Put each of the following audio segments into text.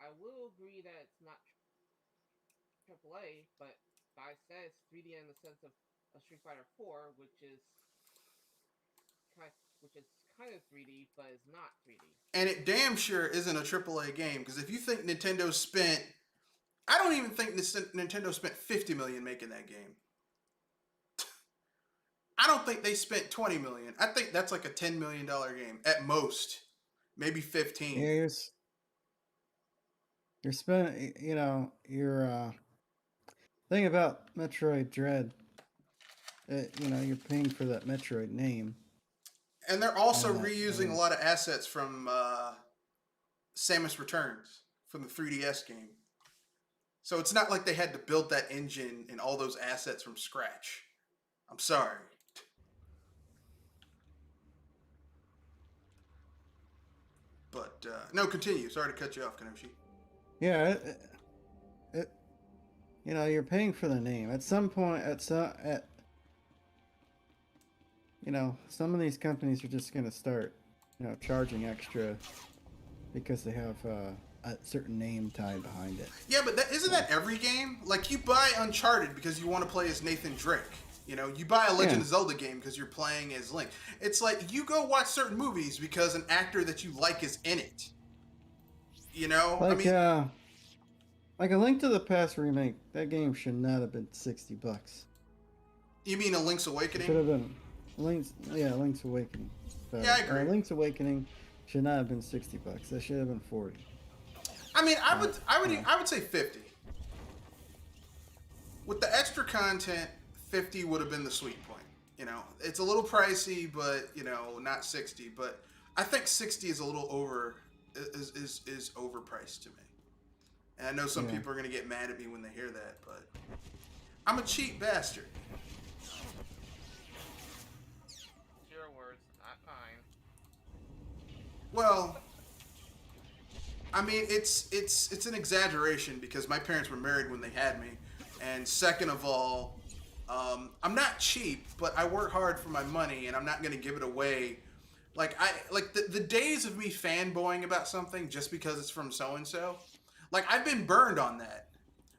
I will agree that it's not AAA, but I said it's 3D in the sense of Street Fighter 4, kind, which is kind of 3D, but it's not 3D. And it damn sure isn't a AAA game, because if you think Nintendo spent, I don't even think Nintendo spent $50 million making that game. I don't think they spent $20 million. I think that's like a $10 million game at most, maybe 15. Yeah, you're spending. You're thing about Metroid Dread. You're paying for that Metroid name. And they're also reusing a lot of assets from Samus Returns from the 3DS game. So it's not like they had to build that engine and all those assets from scratch. I'm sorry. But no, continue. Sorry to cut you off, Kanoshi. Yeah, you're paying for the name. At some point, some of these companies are just gonna start, charging extra because they have a certain name tied behind it. Yeah, but isn't that every game? Like, you buy Uncharted because you want to play as Nathan Drake. You buy a Legend of Zelda game because you're playing as Link. It's like you go watch certain movies because an actor that you like is in it. Like, like a Link to the Past remake. That game should not have been $60. You mean a Link's Awakening? Should have been Link's Awakening. Yeah, I agree. Link's Awakening should not have been $60. That should have been $40. I mean, I would say 50. With the extra content, 50 would have been the sweet point. It's a little pricey, but not 60. But I think 60 is a little is overpriced to me. And I know some people are gonna get mad at me when they hear that, but I'm a cheap bastard. Your words, not mine. Well, I mean, it's an exaggeration because my parents were married when they had me, and second of all, I'm not cheap, but I work hard for my money, and I'm not going to give it away. Like the days of me fanboying about something just because it's from so and so. Like, I've been burned on that.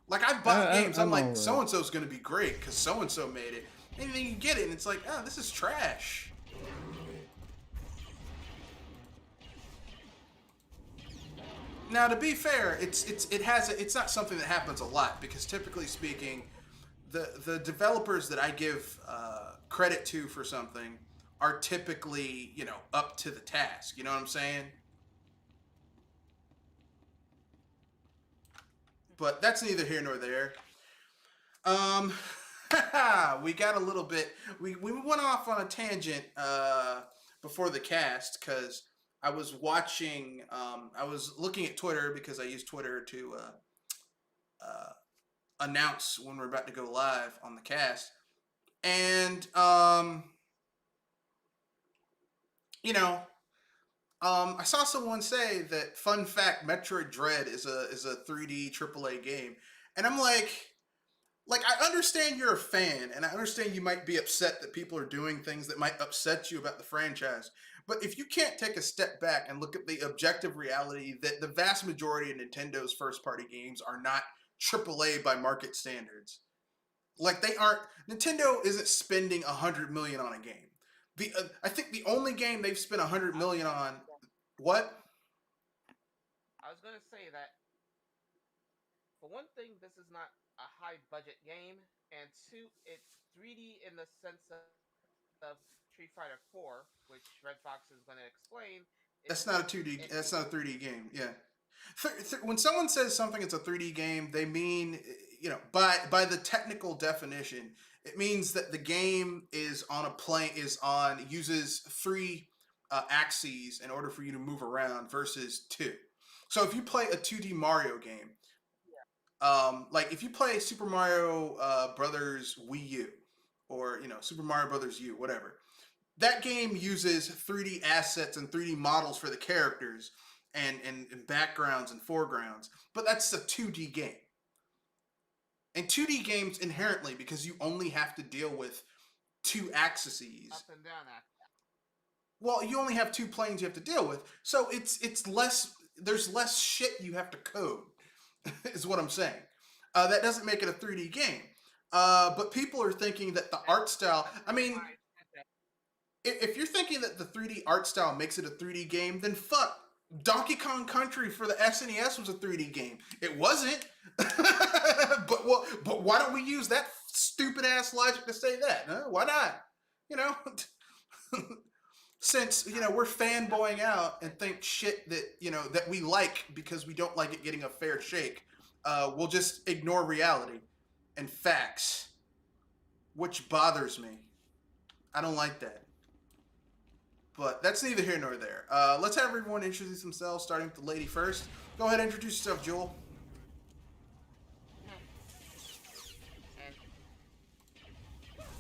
Like, I've bought games. I'm like, so and so's going to be great because so and so made it, and then you get it, and it's like, oh, this is trash. Now, to be fair, it's not something that happens a lot because typically speaking, the developers that I give credit to for something are typically up to the task. You know what I'm saying? But that's neither here nor there. We got a little bit. We went off on a tangent before the cast because I was watching. I was looking at Twitter because I use Twitter to announce when we're about to go live on the cast, and I saw someone say that, fun fact, Metroid Dread is a 3D AAA game, and I'm like, I understand you're a fan, and I understand you might be upset that people are doing things that might upset you about the franchise. But if you can't take a step back and look at the objective reality that the vast majority of Nintendo's first-party games are not AAA by market standards, like they aren't. Nintendo isn't spending $100 million on a game. I think the only game they've spent $100 million on. What? I was gonna say that. For one thing, this is not a high-budget game, and two, it's 3D in the sense of Street Fighter 4, which Red Fox is going to explain. That's not a 2D. That's not a 3D game. Yeah. When someone says something is a 3D game, they mean, by the technical definition, it means that the game is on a plane, uses three axes in order for you to move around versus two. So if you play a 2D Mario game, like if you play Super Mario Brothers Wii U, or Super Mario Brothers U, whatever, that game uses 3D assets and 3D models for the characters and backgrounds and foregrounds, but that's a 2D game. And 2D games inherently, because you only have to deal with two axes, up and down axis. Well, you only have two planes you have to deal with, so it's less there's less shit you have to code, is what I'm saying. That doesn't make it a 3D game. But people are thinking that the art style. I mean, if you're thinking that the 3D art style makes it a 3D game, then fuck. Donkey Kong Country for the SNES was a 3D game. It wasn't. but why don't we use that stupid ass logic to say that? Huh? Why not? You know, since we're fanboying out and think shit that that we like because we don't like it getting a fair shake, we'll just ignore reality and facts, which bothers me. I don't like that. But that's neither here nor there. Let's have everyone introduce themselves, starting with the lady first. Go ahead and introduce yourself, Joel.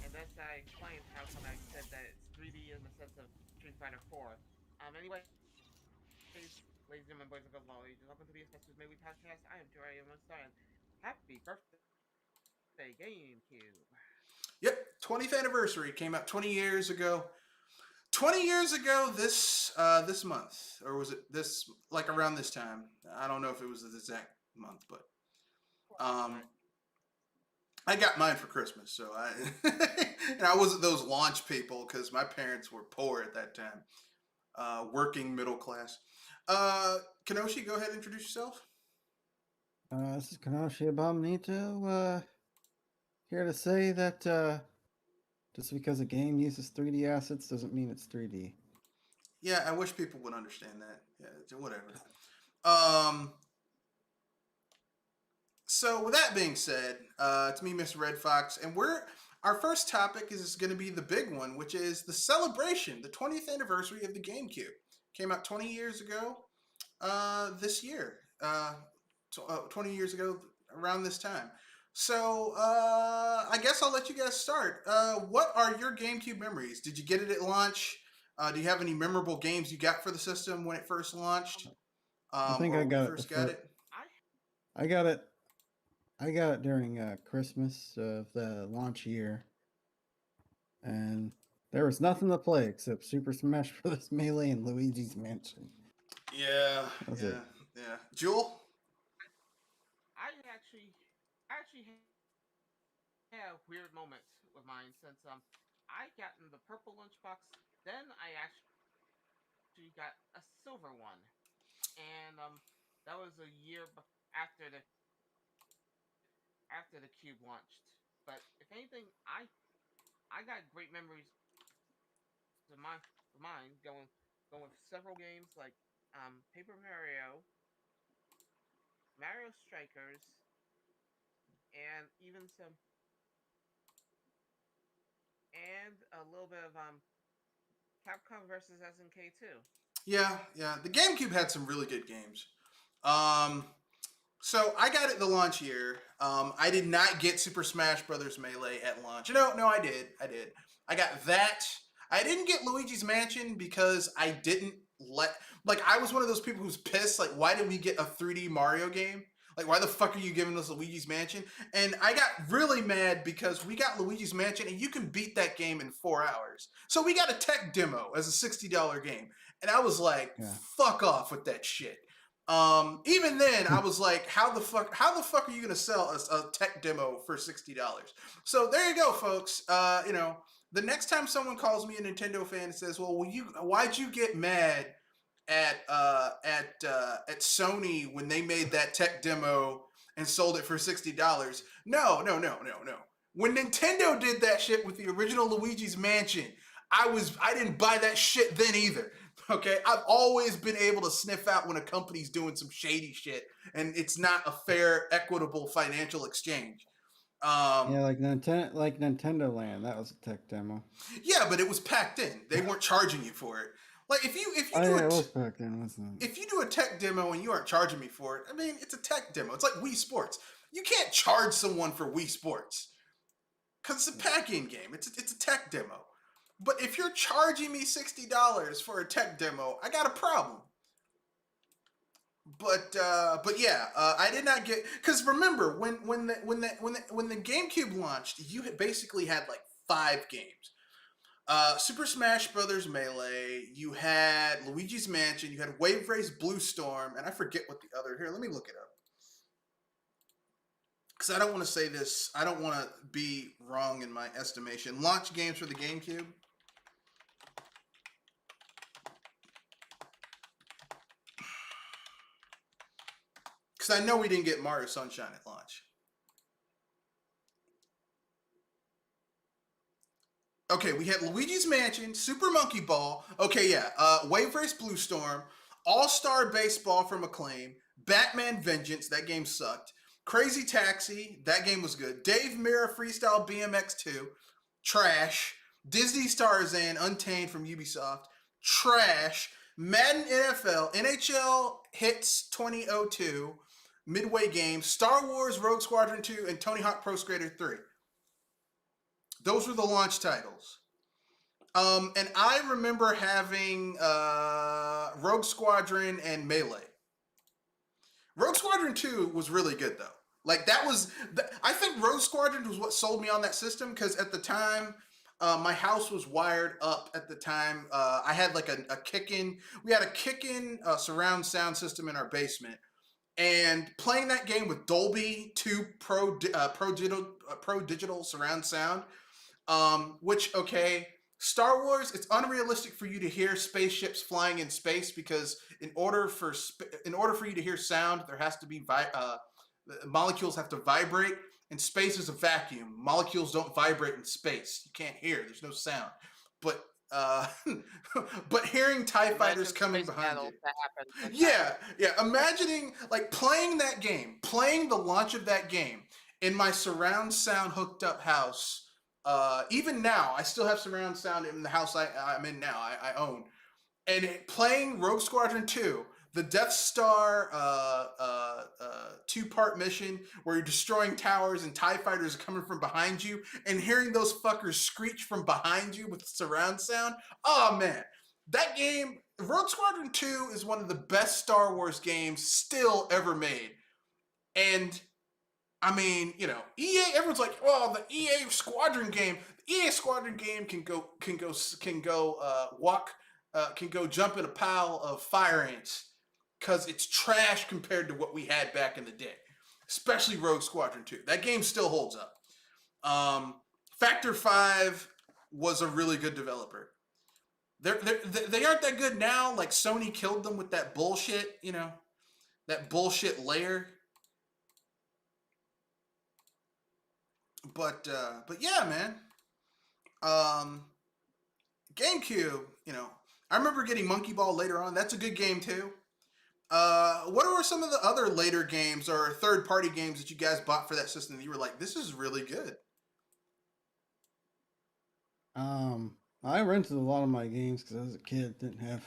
And as I explained how come I said that it's 3D in the sense of Street Fighter 4. Anyway, ladies and gentlemen, boys and girls of all ages, welcome to the Especially Maybe podcast. I am Tori and happy birthday, Gamecube. Yep, 20th anniversary. Came out 20 years ago. 20 years ago this month, or was it this, like, around this time? I don't know if it was the exact month, but I got mine for Christmas, so and I wasn't those launch people because my parents were poor at that time, working middle class. Kenoshi, go ahead and introduce yourself. This is Kenoshi Abominito, here to say that just because a game uses 3D assets doesn't mean it's 3D. Yeah, I wish people would understand that. Yeah, whatever. So with that being said, it's me, Mr. Red Fox, and our first topic is going to be the big one, which is the celebration, the 20th anniversary of the GameCube. Came out 20 years ago this year. 20 years ago around this time. So, I guess I'll let you guys start. What are your GameCube memories? Did you get it at launch? Do you have any memorable games you got for the system when it first launched? I think I got it. I got it. I got it during Christmas of the launch year, and there was nothing to play except Super Smash Bros. Melee and Luigi's Mansion. Yeah, yeah. Jewel? I actually have weird moments with mine since I got in the purple lunchbox, then I actually got a silver one, and that was a year after the cube launched. But if anything, I got great memories of mine going with several games like Paper Mario, Mario Strikers, and even a little bit of Capcom versus SNK 2. Yeah. The GameCube had some really good games. So I got it the launch year. I did not get Super Smash Brothers Melee at launch. No, I did. I got that. I didn't get Luigi's Mansion because I didn't I was one of those people who's pissed. Like, why did we get a 3D Mario game? Like, why the fuck are you giving us Luigi's Mansion? And I got really mad because we got Luigi's Mansion and you can beat that game in 4 hours. So we got a tech demo as a $60 game. And I was like, fuck off with that shit. Even then, I was like, how the fuck are you gonna sell a tech demo for $60? So there you go, folks. The next time someone calls me a Nintendo fan and says, "Well, why'd you get mad at Sony when they made that tech demo and sold it for $60?" No. When Nintendo did that shit with the original Luigi's Mansion, I didn't buy that shit then either. Okay, I've always been able to sniff out when a company's doing some shady shit and it's not a fair, equitable financial exchange. Like Nintendo Land, that was a tech demo. Yeah, but it was packed in. They weren't charging you for it. Like if you it was packed in, wasn't it? If you do a tech demo and you aren't charging me for it, I mean, it's a tech demo. It's like Wii Sports. You can't charge someone for Wii Sports because it's a pack-in game. It's a tech demo. But if you're charging me $60 for a tech demo, I got a problem. But yeah, I did not get, because remember when the GameCube launched, you basically had like 5 games. Super Smash Brothers Melee. You had Luigi's Mansion. You had Wave Race Blue Storm, and I forget what the other. Here, let me look it up because I don't want to say this. I don't want to be wrong in my estimation. Launch games for the GameCube. Because I know we didn't get Mario Sunshine at launch. Okay, we had Luigi's Mansion, Super Monkey Ball. Okay, yeah. Wave Race Blue Storm, All-Star Baseball from Acclaim, Batman Vengeance, that game sucked. Crazy Taxi, that game was good. Dave Mirra Freestyle BMX 2, trash. Disney Tarzan Untamed from Ubisoft, trash. Madden NFL, NHL Hits 2002, Midway Games, Star Wars Rogue Squadron 2, and Tony Hawk Pro Skater 3. Those were the launch titles. And I remember having Rogue Squadron and Melee. Rogue Squadron 2 was really good, though. Like, that was... I think Rogue Squadron was what sold me on that system, because at the time, my house was wired up at the time. I had, like, a kick-in... We had a kick-in surround sound system in our basement. And playing that game with Dolby 2 Pro Digital surround sound... which, okay, Star Wars, it's unrealistic for you to hear spaceships flying in space because in order for you to hear sound, there has to be molecules have to vibrate, and space is a vacuum. Molecules don't vibrate in space. You can't hear. There's no sound. But but hearing TIE fighters coming behind you. Yeah. Imagining like playing that game, playing the launch of that game in my surround sound hooked up house. Even now, I still have surround sound in the house I'm in now. I own, and playing Rogue Squadron 2, the Death Star 2-part mission where you're destroying towers and TIE fighters are coming from behind you, and hearing those fuckers screech from behind you with surround sound. Oh man, that game, Rogue Squadron 2, is one of the best Star Wars games still ever made, and. I mean, you know, EA. Everyone's like, "Oh, the EA Squadron game. The EA Squadron game can go jump in a pile of fire ants because it's trash compared to what we had back in the day, especially Rogue Squadron 2. That game still holds up. Factor 5 was a really good developer. They aren't that good now. Like Sony killed them with that bullshit, you know, that bullshit layer. But yeah, man. GameCube, you know, I remember getting Monkey Ball later on. That's a good game too. What were some of the other later games or third-party games that you guys bought for that system that you were like, this is really good? I rented a lot of my games because as a kid didn't have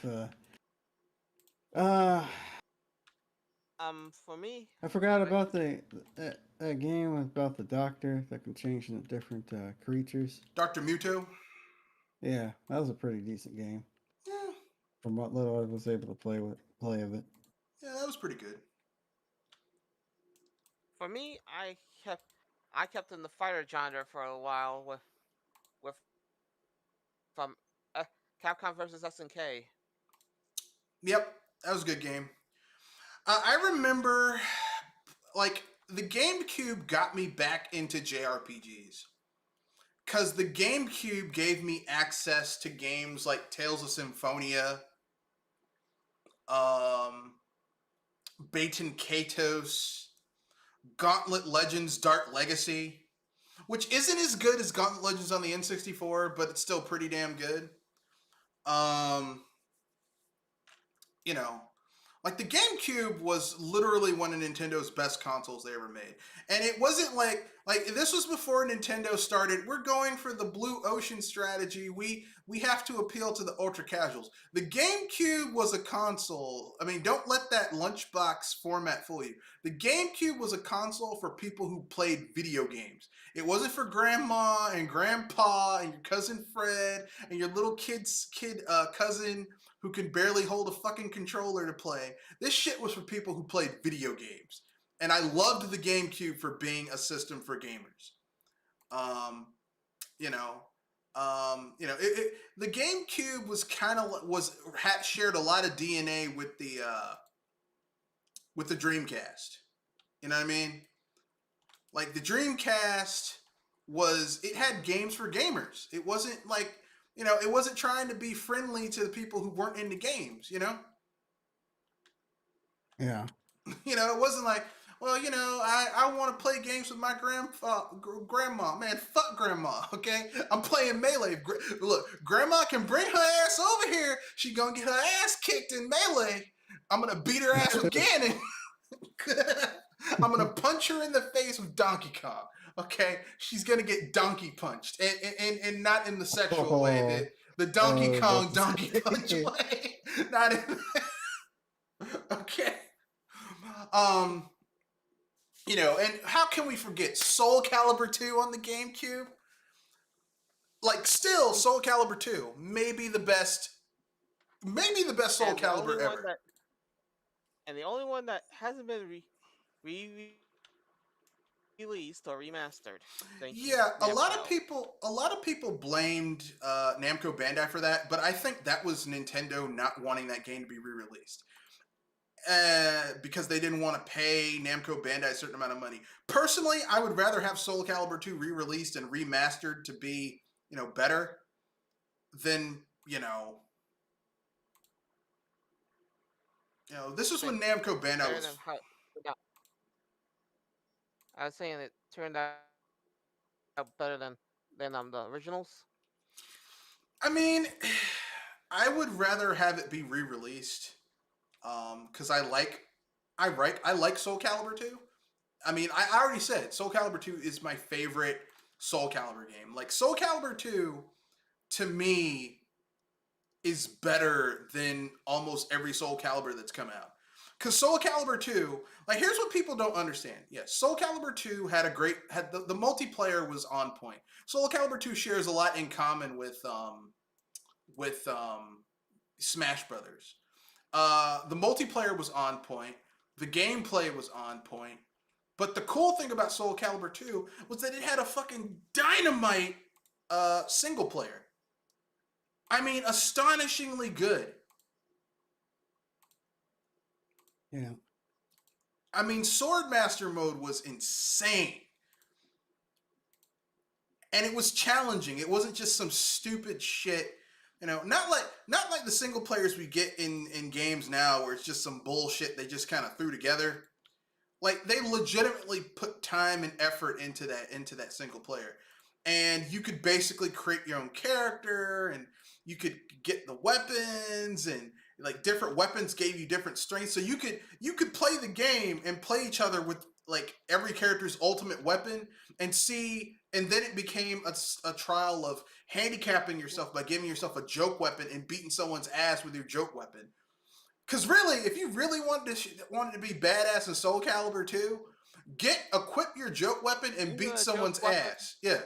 for me, I forgot about that game about the doctor that can change into different creatures. Dr. Muto? Yeah, that was a pretty decent game. Yeah. From what little I was able to play of it. Yeah, that was pretty good. For me, I kept in the fighter genre for a while with Capcom versus SNK. Yep, that was a good game. I remember, like, the GameCube got me back into JRPGs. Because the GameCube gave me access to games like Tales of Symphonia, Baten Kaitos, Gauntlet Legends Dark Legacy, which isn't as good as Gauntlet Legends on the N64, but it's still pretty damn good. You know, like the GameCube was literally one of Nintendo's best consoles they ever made. And it wasn't like this was before Nintendo started, we're going for the blue ocean strategy. We have to appeal to the ultra casuals. The GameCube was a console. I mean, don't let that lunchbox format fool you. The GameCube was a console for people who played video games. It wasn't for grandma and grandpa and your cousin Fred and your little cousin who can barely hold a fucking controller to play. This shit was for people who played video games. And I loved the GameCube for being a system for gamers. You know, The GameCube was shared a lot of DNA with the Dreamcast. You know what I mean? Like the Dreamcast it had games for gamers. It wasn't like, it wasn't trying to be friendly to the people who weren't into games, Yeah. It wasn't like, well, I want to play games with my grandma. Man, fuck grandma, okay? I'm playing Melee. Look, grandma can bring her ass over here. She gonna get her ass kicked in Melee. I'm gonna beat her ass with Ganon. I'm gonna punch her in the face with Donkey Kong. Okay, she's gonna get donkey punched, and not in the sexual way, the Donkey Kong donkey punch way. Not in. Okay. And how can we forget Soul Calibur 2 on the GameCube? Like, still, Soul Calibur 2, maybe the best Soul Calibur ever. And the only one that hasn't been released or remastered. A lot of people blamed Namco Bandai for that, but I think that was Nintendo not wanting that game to be re-released. Because they didn't want to pay Namco Bandai a certain amount of money. Personally, I would rather have Soul Calibur 2 re-released and remastered to be, better than, this is when Namco Bandai was... I was saying it turned out better than the originals. I mean, I would rather have it be re-released. Because I like Soul Calibur 2. I mean, I already said Soul Calibur 2 is my favorite Soul Calibur game. Like, Soul Calibur 2, to me, is better than almost every Soul Calibur that's come out. Because Soul Calibur 2, like, here's what people don't understand. Yes, Soul Calibur 2 had the multiplayer was on point. Soul Calibur 2 shares a lot in common with Smash Brothers. The multiplayer was on point. The gameplay was on point. But the cool thing about Soul Calibur 2 was that it had a fucking dynamite single player. I mean, astonishingly good. Yeah. I mean, Swordmaster mode was insane. And it was challenging. It wasn't just some stupid shit. Not like the single players we get in games now where it's just some bullshit they just kind of threw together. Like, they legitimately put time and effort into that single player. And you could basically create your own character, and you could get the weapons, and like different weapons gave you different strengths. So you could play the game and play each other with like every character's ultimate weapon and then it became a trial of handicapping yourself by giving yourself a joke weapon and beating someone's ass with your joke weapon. Because really, if you really wanted to be badass in Soul Calibur 2, equip your joke weapon and beat someone's ass. Yeah.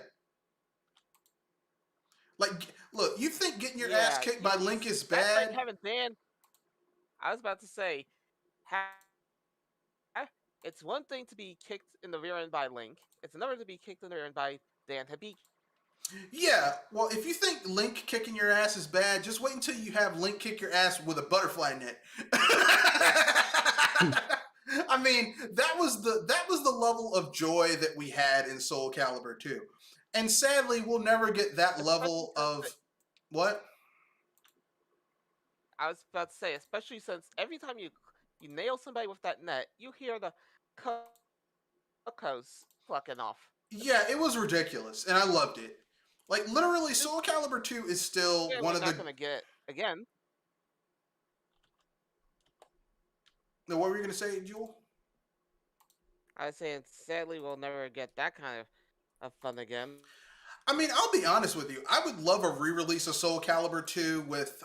Like, look, you think getting your ass kicked by Link is bad? I was about to say, it's one thing to be kicked in the rear end by Link. It's another to be kicked in the rear end by Dan Hibiki. Yeah, well, if you think Link kicking your ass is bad, just wait until you have Link kick your ass with a butterfly net. I mean, that was the level of joy that we had in Soul Calibur 2. And sadly, we'll never get that level of... What? I was about to say, especially since every time you nail somebody with that net, you hear the cocos fucking off. Yeah, it was ridiculous, and I loved it. Like, literally, Soul Calibur 2 is still one of the... We're not going to get again. No, what were you going to say, Jewel? I was saying, sadly, we'll never get that kind of fun again. I mean, I'll be honest with you. I would love a re-release of Soul Calibur 2 with,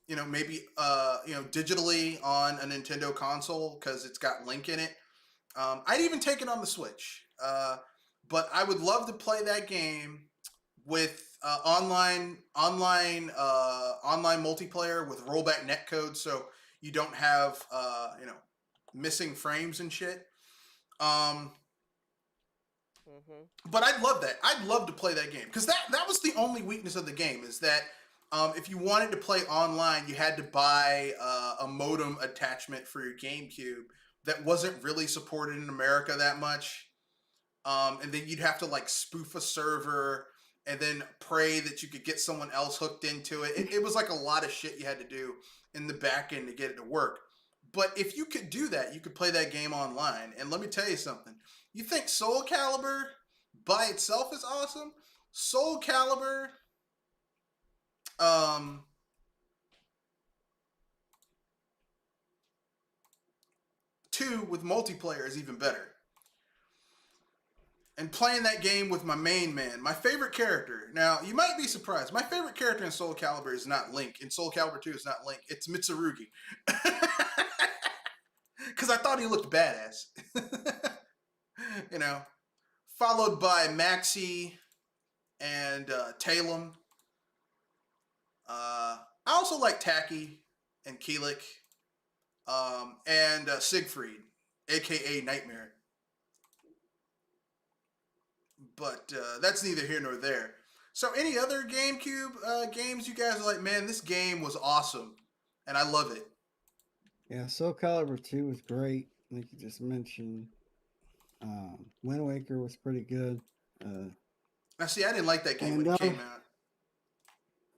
maybe, digitally on a Nintendo console because it's got Link in it. I'd even take it on the Switch. But I would love to play that game with online multiplayer with rollback netcode, so you don't have missing frames and shit. But I'd love that. I'd love to play that game because that was the only weakness of the game is that if you wanted to play online, you had to buy a modem attachment for your GameCube that wasn't really supported in America that much. And then you'd have to like spoof a server and then pray that you could get someone else hooked into it. It was like a lot of shit you had to do in the back end to get it to work. But if you could do that, you could play that game online. And let me tell you something. You think Soul Calibur by itself is awesome? Soul Calibur, 2 with multiplayer is even better. And playing that game with my main man, my favorite character. Now, you might be surprised. My favorite character in Soul Calibur is not Link. In Soul Calibur 2, it's not Link. It's Mitsurugi. Because I thought he looked badass. You know. Followed by Maxi and Talum. I also like Taki and Keelik. And Siegfried, a.k.a. Nightmare. But that's neither here nor there. So any other GameCube games you guys are like, man, this game was awesome. And I love it. Yeah, Soul Calibur 2 was great. Like you just mentioned. Wind Waker was pretty good. Now, see, I didn't like that game when it came out.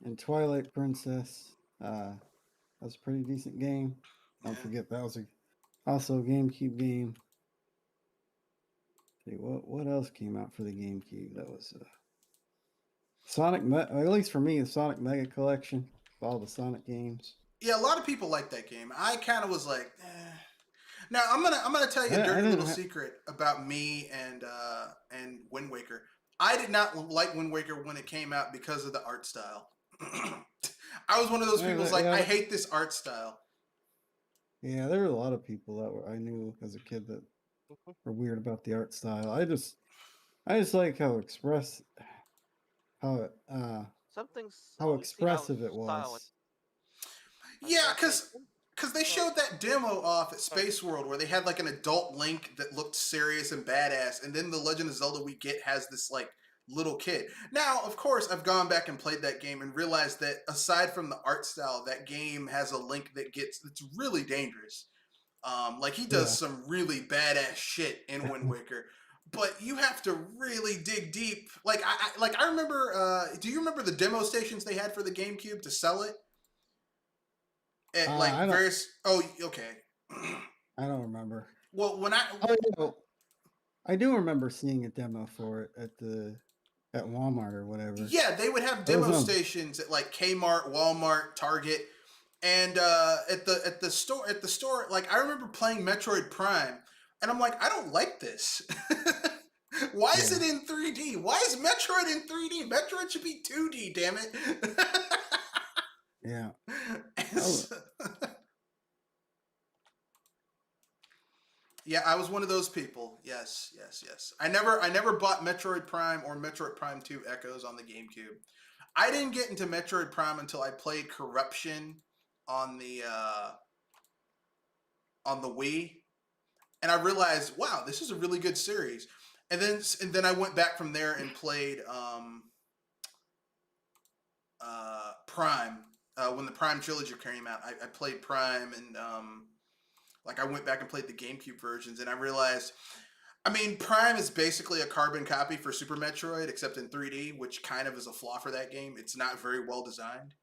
And Twilight Princess. That was a pretty decent game. Don't forget that was also a GameCube game. See, what else came out for the GameCube? That was Sonic. At least for me, the Sonic Mega Collection, all the Sonic games. Yeah, a lot of people like that game. I kind of was like, eh. Now I'm gonna tell you a dirty little secret about me and Wind Waker. I did not like Wind Waker when it came out because of the art style. I was one of those people who's like, I hate this art style. Yeah, there were a lot of people that I knew as a kid that were weird about the art style. I just like how expressive it was. Yeah, because they showed that demo off at Space World where they had like an adult Link that looked serious and badass, and then the Legend of Zelda we get has this like little kid. Now, of course, I've gone back and played that game and realized that aside from the art style, that game has a Link that's really dangerous. Like he does some really badass shit in Wind Waker. But you have to really dig deep. Like I remember. Do you remember the demo stations they had for the GameCube to sell it? At like various. Oh, okay. I don't remember. Well, when I do remember seeing a demo for it at Walmart or whatever. Yeah, they would have demo stations at like Kmart, Walmart, Target, and at the store. Like I remember playing Metroid Prime, and I'm like, I don't like this. Why is it in 3D? Why is Metroid in 3D? Metroid should be 2D, damn it. Yeah. Yeah, I was one of those people. Yes. I never bought Metroid Prime or Metroid Prime 2 Echoes on the GameCube. I didn't get into Metroid Prime until I played Corruption on the Wii, and I realized, wow, this is a really good series. And then I went back from there and played Prime. When the Prime trilogy came out, I played Prime, and like I went back and played the GameCube versions, and I realized, I mean, Prime is basically a carbon copy for Super Metroid, except in 3D, which kind of is a flaw for that game. It's not very well designed.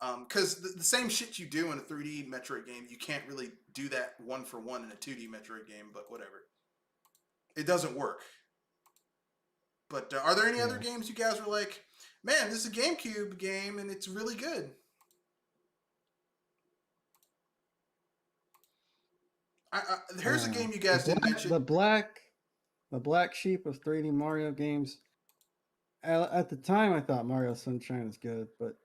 Because the same shit you do in a 3D Metroid game, you can't really do that one for one in a 2D Metroid game, but whatever. It doesn't work. But are there any other games you guys were like, man, this is a GameCube game, and it's really good? Here's a game you guys didn't mention. The black sheep of 3D Mario games. At the time, I thought Mario Sunshine was good, but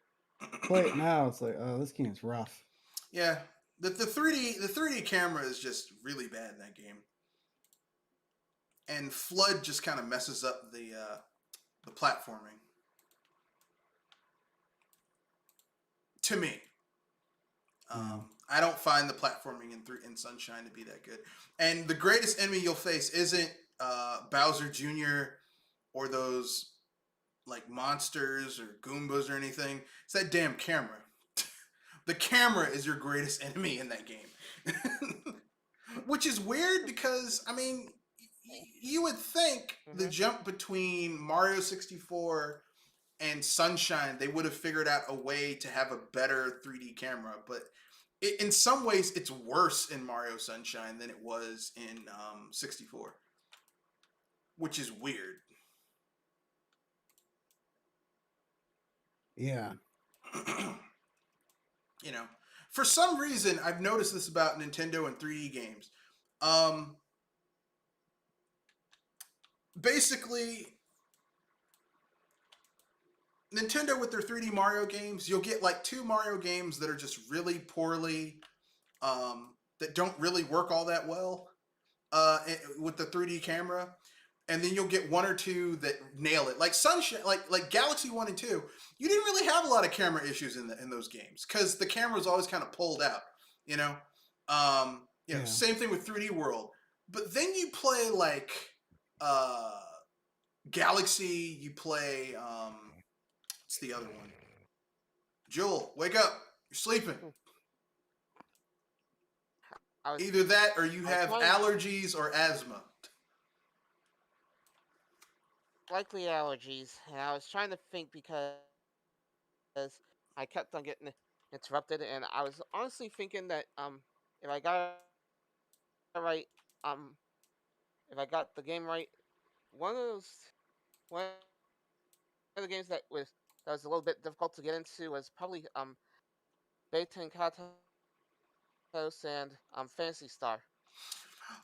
play it now, it's like, oh, this game's rough. Yeah, the 3D camera is just really bad in that game, and FLUDD just kind of messes up the platforming. To me. I don't find the platforming in Sunshine to be that good. And the greatest enemy you'll face isn't Bowser Jr. or those like monsters or Goombas or anything. It's that damn camera. The camera is your greatest enemy in that game. Which is weird because, I mean, you would think the jump between Mario 64 and Sunshine, they would have figured out a way to have a better 3D camera, but in some ways it's worse in Mario Sunshine than it was in 64, which is weird. Yeah. You know, for some reason, I've noticed this about Nintendo and 3D games. Basically, Nintendo with their 3D Mario games, you'll get like 2 Mario games that are just really poorly, that don't really work all that well with the 3D camera, and then you'll get 1 or 2 that nail it. Like Sunshine, like Galaxy 1 and 2, you didn't really have a lot of camera issues in those games because the camera was always kind of pulled out. You know, same thing with 3D World. But then you play like Galaxy, you play what's the other one? Joel, wake up! You're sleeping. Either that or you have allergies or asthma. Likely allergies. And I was trying to think because I kept on getting interrupted, and I was honestly thinking that if I got it right, if I got the game right, one of the games that was a little bit difficult to get into was probably Baten Katos and Fantasy Star.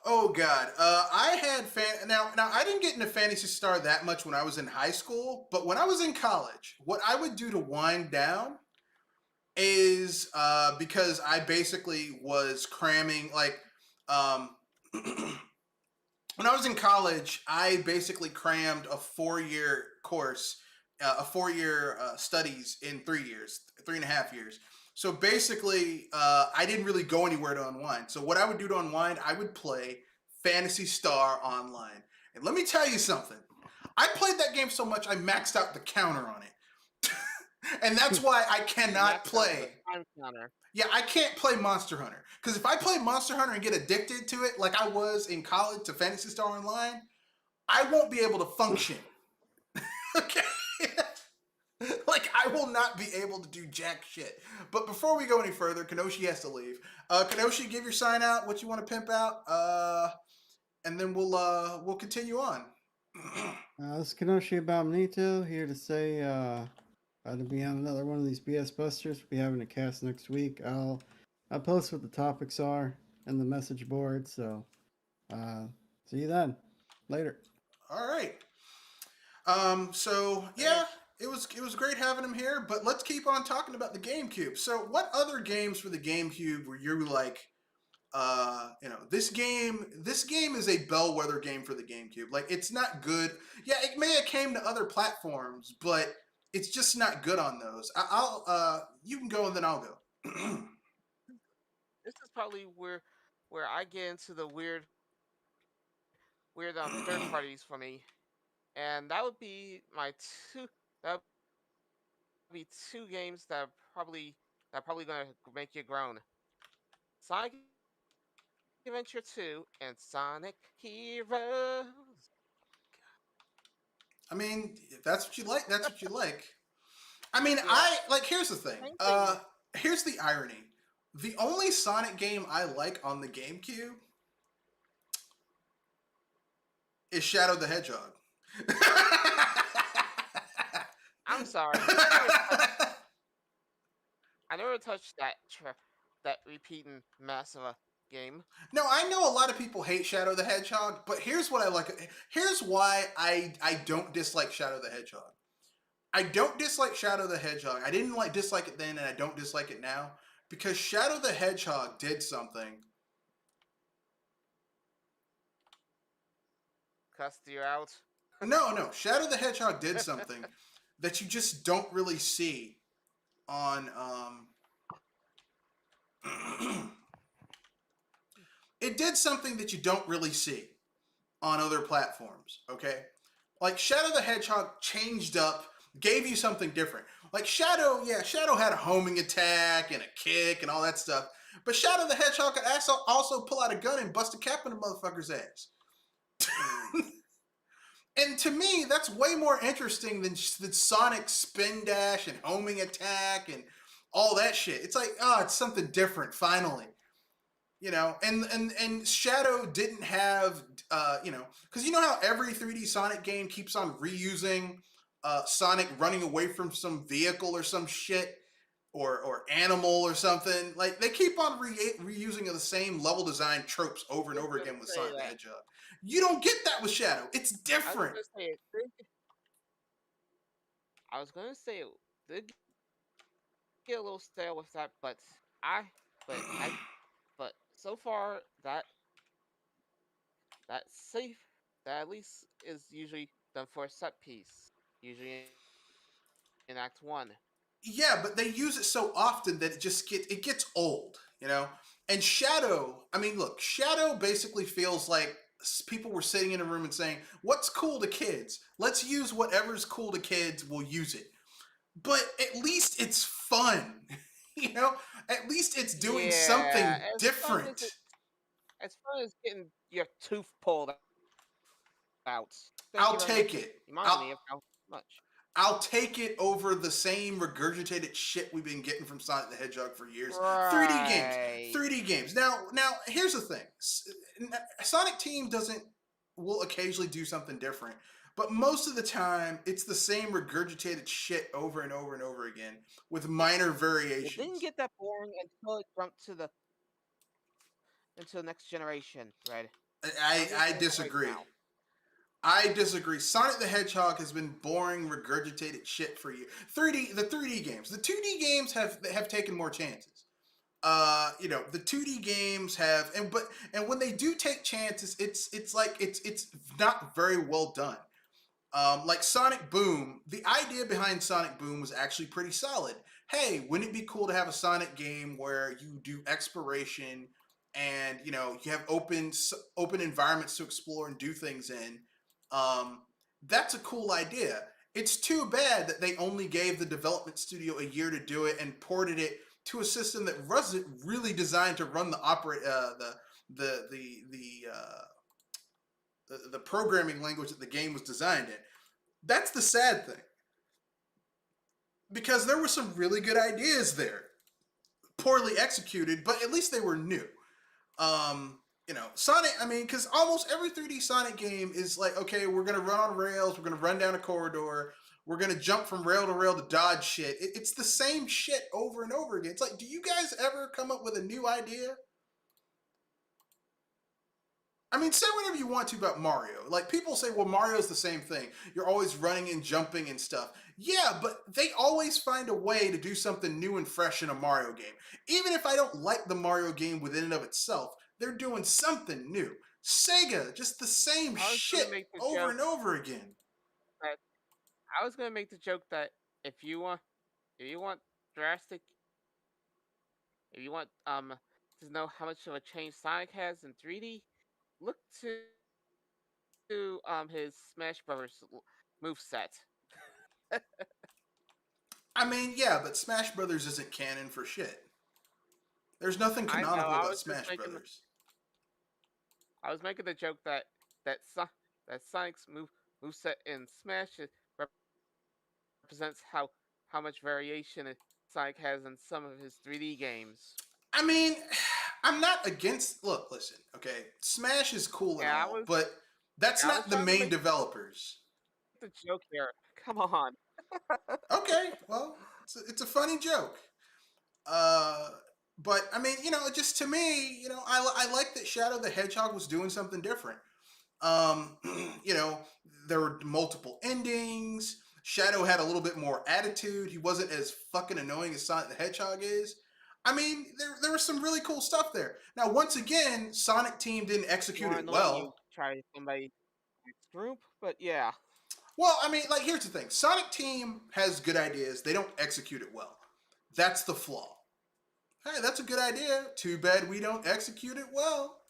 Oh God, I had now I didn't get into Fantasy Star that much when I was in high school, but when I was in college, what I would do to wind down is because I basically was cramming like when I was in college, I basically crammed a 4-year course, a 4-year studies in 3 years, 3.5 years. So basically, I didn't really go anywhere to unwind. So what I would do to unwind, I would play Fantasy Star online. And let me tell you something. I played that game so much, I maxed out the counter on it. And that's why I cannot play. Yeah, I can't play Monster Hunter. Because if I play Monster Hunter and get addicted to it like I was in college to Fantasy Star Online, I won't be able to function. Okay? Like, I will not be able to do jack shit. But before we go any further, Kenoshi has to leave. Kenoshi, give your sign out, what you want to pimp out, and then we'll continue on. This is Kenoshi Abominito here to say to be on another one of these BS Busters. We'll be having a cast next week. I'll post what the topics are in the message board. So see you then. Later. All right. So yeah, it was great having him here, but let's keep on talking about the GameCube. So what other games for the GameCube were you like, this game is a bellwether game for the GameCube. Like, it's not good. Yeah, it may have came to other platforms, but it's just not good on those. I'll you can go and then I'll go. This is probably where I get into the weird third parties for me, and that would be my two. That would be 2 games that are probably gonna make you groan: Sonic Adventure 2 and Sonic Heroes. I mean, if that's what you like, that's what you like. I mean, Yeah. here's the thing. Here's the irony. The only Sonic game I like on the GameCube is Shadow the Hedgehog. I'm sorry. I never touched that repeating massive game. No, I know a lot of people hate Shadow the Hedgehog, but here's what I like. Here's why I don't dislike Shadow the Hedgehog. I don't dislike Shadow the Hedgehog. I didn't dislike it then, and I don't dislike it now because Shadow the Hedgehog did something. Cussed you out? No. Shadow the Hedgehog did something that you just don't really see on it did something that you don't really see on other platforms, okay? Like Shadow the Hedgehog changed up, gave you something different. Like Shadow had a homing attack and a kick and all that stuff. But Shadow the Hedgehog could also pull out a gun and bust a cap in a motherfucker's ass. And to me, that's way more interesting than Sonic spin dash and homing attack and all that shit. It's like, oh, it's something different finally. And Shadow didn't have because you know how every 3D Sonic game keeps on reusing Sonic running away from some vehicle or some shit or animal or something. Like they keep on reusing the same level design tropes over and over again with Sonic the Hedgehog. You don't get that with Shadow. It's different. I was gonna say it did get a little stale with that, but so far that safe that at least is usually done for a set piece, usually in Act 1. Yeah, but they use it so often that it gets old, you know. And Shadow, I mean, look, Shadow basically feels like people were sitting in a room and saying, "What's cool to kids? Let's use whatever's cool to kids. We'll use it." But at least it's fun, you know. At least it's doing something different. As fun as getting your tooth pulled out. I'll take it. Reminded me of how much. I'll take it over the same regurgitated shit we've been getting from Sonic the Hedgehog for years. Right. 3D games. Now, here's the thing. Sonic Team will occasionally do something different, but most of the time, it's the same regurgitated shit over and over and over again with minor variations. It didn't get that boring until it jumped into the next generation, Red. I disagree. Right, I disagree. Sonic the Hedgehog has been boring, regurgitated shit for you. The 3D games. The 2D games have taken more chances. The 2D games have, and when they do take chances, it's not very well done. Like Sonic Boom, the idea behind Sonic Boom was actually pretty solid. Hey, wouldn't it be cool to have a Sonic game where you do exploration and you have open environments to explore and do things in? That's a cool idea. It's too bad that they only gave the development studio a year to do it and ported it to a system that wasn't really designed to run the programming language that the game was designed in. That's the sad thing. Because there were some really good ideas there. Poorly executed, but at least they were new. Sonic, I mean, because almost every 3D Sonic game is like, okay, we're going to run on rails, we're going to run down a corridor, we're going to jump from rail to rail to dodge shit. It's the same shit over and over again. It's like, do you guys ever come up with a new idea? I mean, say whatever you want to about Mario. Like, people say, well, Mario's the same thing. You're always running and jumping and stuff. Yeah, but they always find a way to do something new and fresh in a Mario game. Even if I don't like the Mario game within and of itself, they're doing something new. Sega, just the same shit over and over again. I was gonna make the joke that if you want drastic, if you want to know how much of a change Sonic has in 3D, look to his Smash Brothers moveset. I mean, yeah, but Smash Brothers isn't canon for shit. There's nothing canonical about Smash Brothers. I was making the joke that Sonic's moveset in Smash represents how much variation Sonic has in some of his 3D games. I mean, I'm not against. Look, listen, okay. Smash is cool and all, but that's not the main developers. The joke here. Come on. Okay, well, it's a funny joke. But I mean, just to me, I like that Shadow the Hedgehog was doing something different. There were multiple endings. Shadow had a little bit more attitude. He wasn't as fucking annoying as Sonic the Hedgehog is. I mean, there was some really cool stuff there. Now, once again, Sonic Team didn't execute it well. You try somebody group, but yeah. Well, I mean, like, here's the thing. Sonic Team has good ideas. They don't execute it well. That's the flaw. Hey, that's a good idea. Too bad we don't execute it well.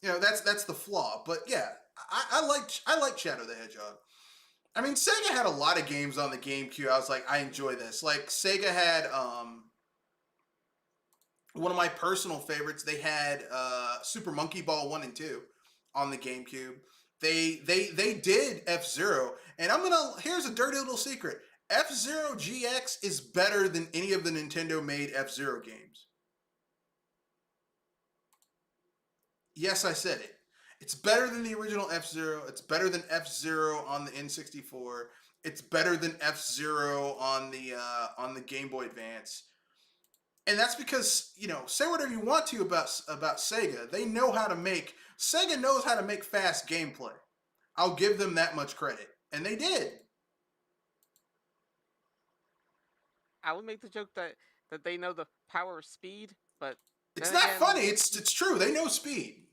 That's the flaw. But yeah, I like Shadow the Hedgehog. I mean, Sega had a lot of games on the GameCube. I was like, I enjoy this. Like Sega had one of my personal favorites. They had Super Monkey Ball 1 and 2 on the GameCube. They did F-Zero, and here's a dirty little secret. F-Zero GX is better than any of the Nintendo made F-Zero games. Yes, I said it. It's better than the original F-Zero. It's better than F-Zero on the N64. It's better than F-Zero on the Game Boy Advance. And that's because, say whatever you want to about Sega. Sega knows how to make fast gameplay. I'll give them that much credit. And they did. I would make the joke that they know the power of speed, but it's not funny. It's true. They know speed.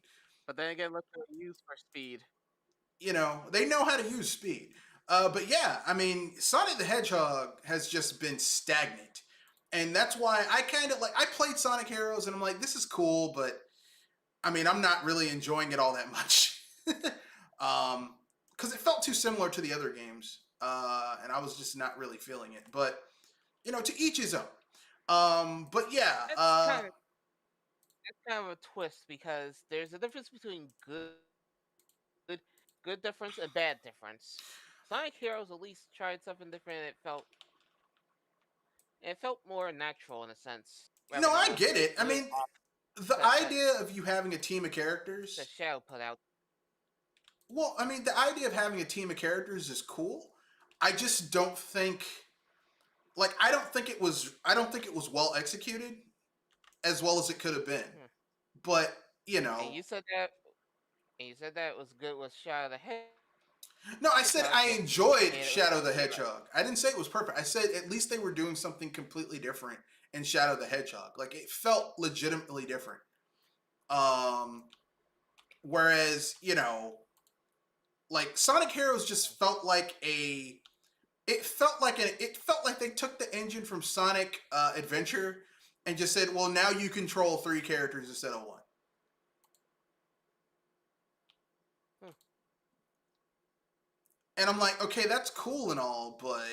But then again, look what they use for speed. They know how to use speed. But yeah, I mean, Sonic the Hedgehog has just been stagnant. And that's why I played Sonic Heroes and I'm like, this is cool, but I mean, I'm not really enjoying it all that much. Because it felt too similar to the other games. And I was just not really feeling it. But, to each his own. But yeah. It's kind of a twist because there's a difference between good difference and bad difference. Sonic Heroes at least tried something different and it felt more natural in a sense. No, I get it. I mean, the idea of you having a team of characters. The Shadow put out. Well, I mean, the idea of having a team of characters is cool. I just don't think, I don't think it was well executed, as well as it could have been. But And you said that it was good with Shadow the Hedgehog. No, I said I enjoyed Shadow the Hedgehog. I didn't say it was perfect. I said at least they were doing something completely different in Shadow the Hedgehog. Like, it felt legitimately different. Whereas, Sonic Heroes just felt like it felt like they took the engine from Sonic Adventure and just said, well, now you control 3 characters instead of 1. And I'm like, okay, that's cool and all, but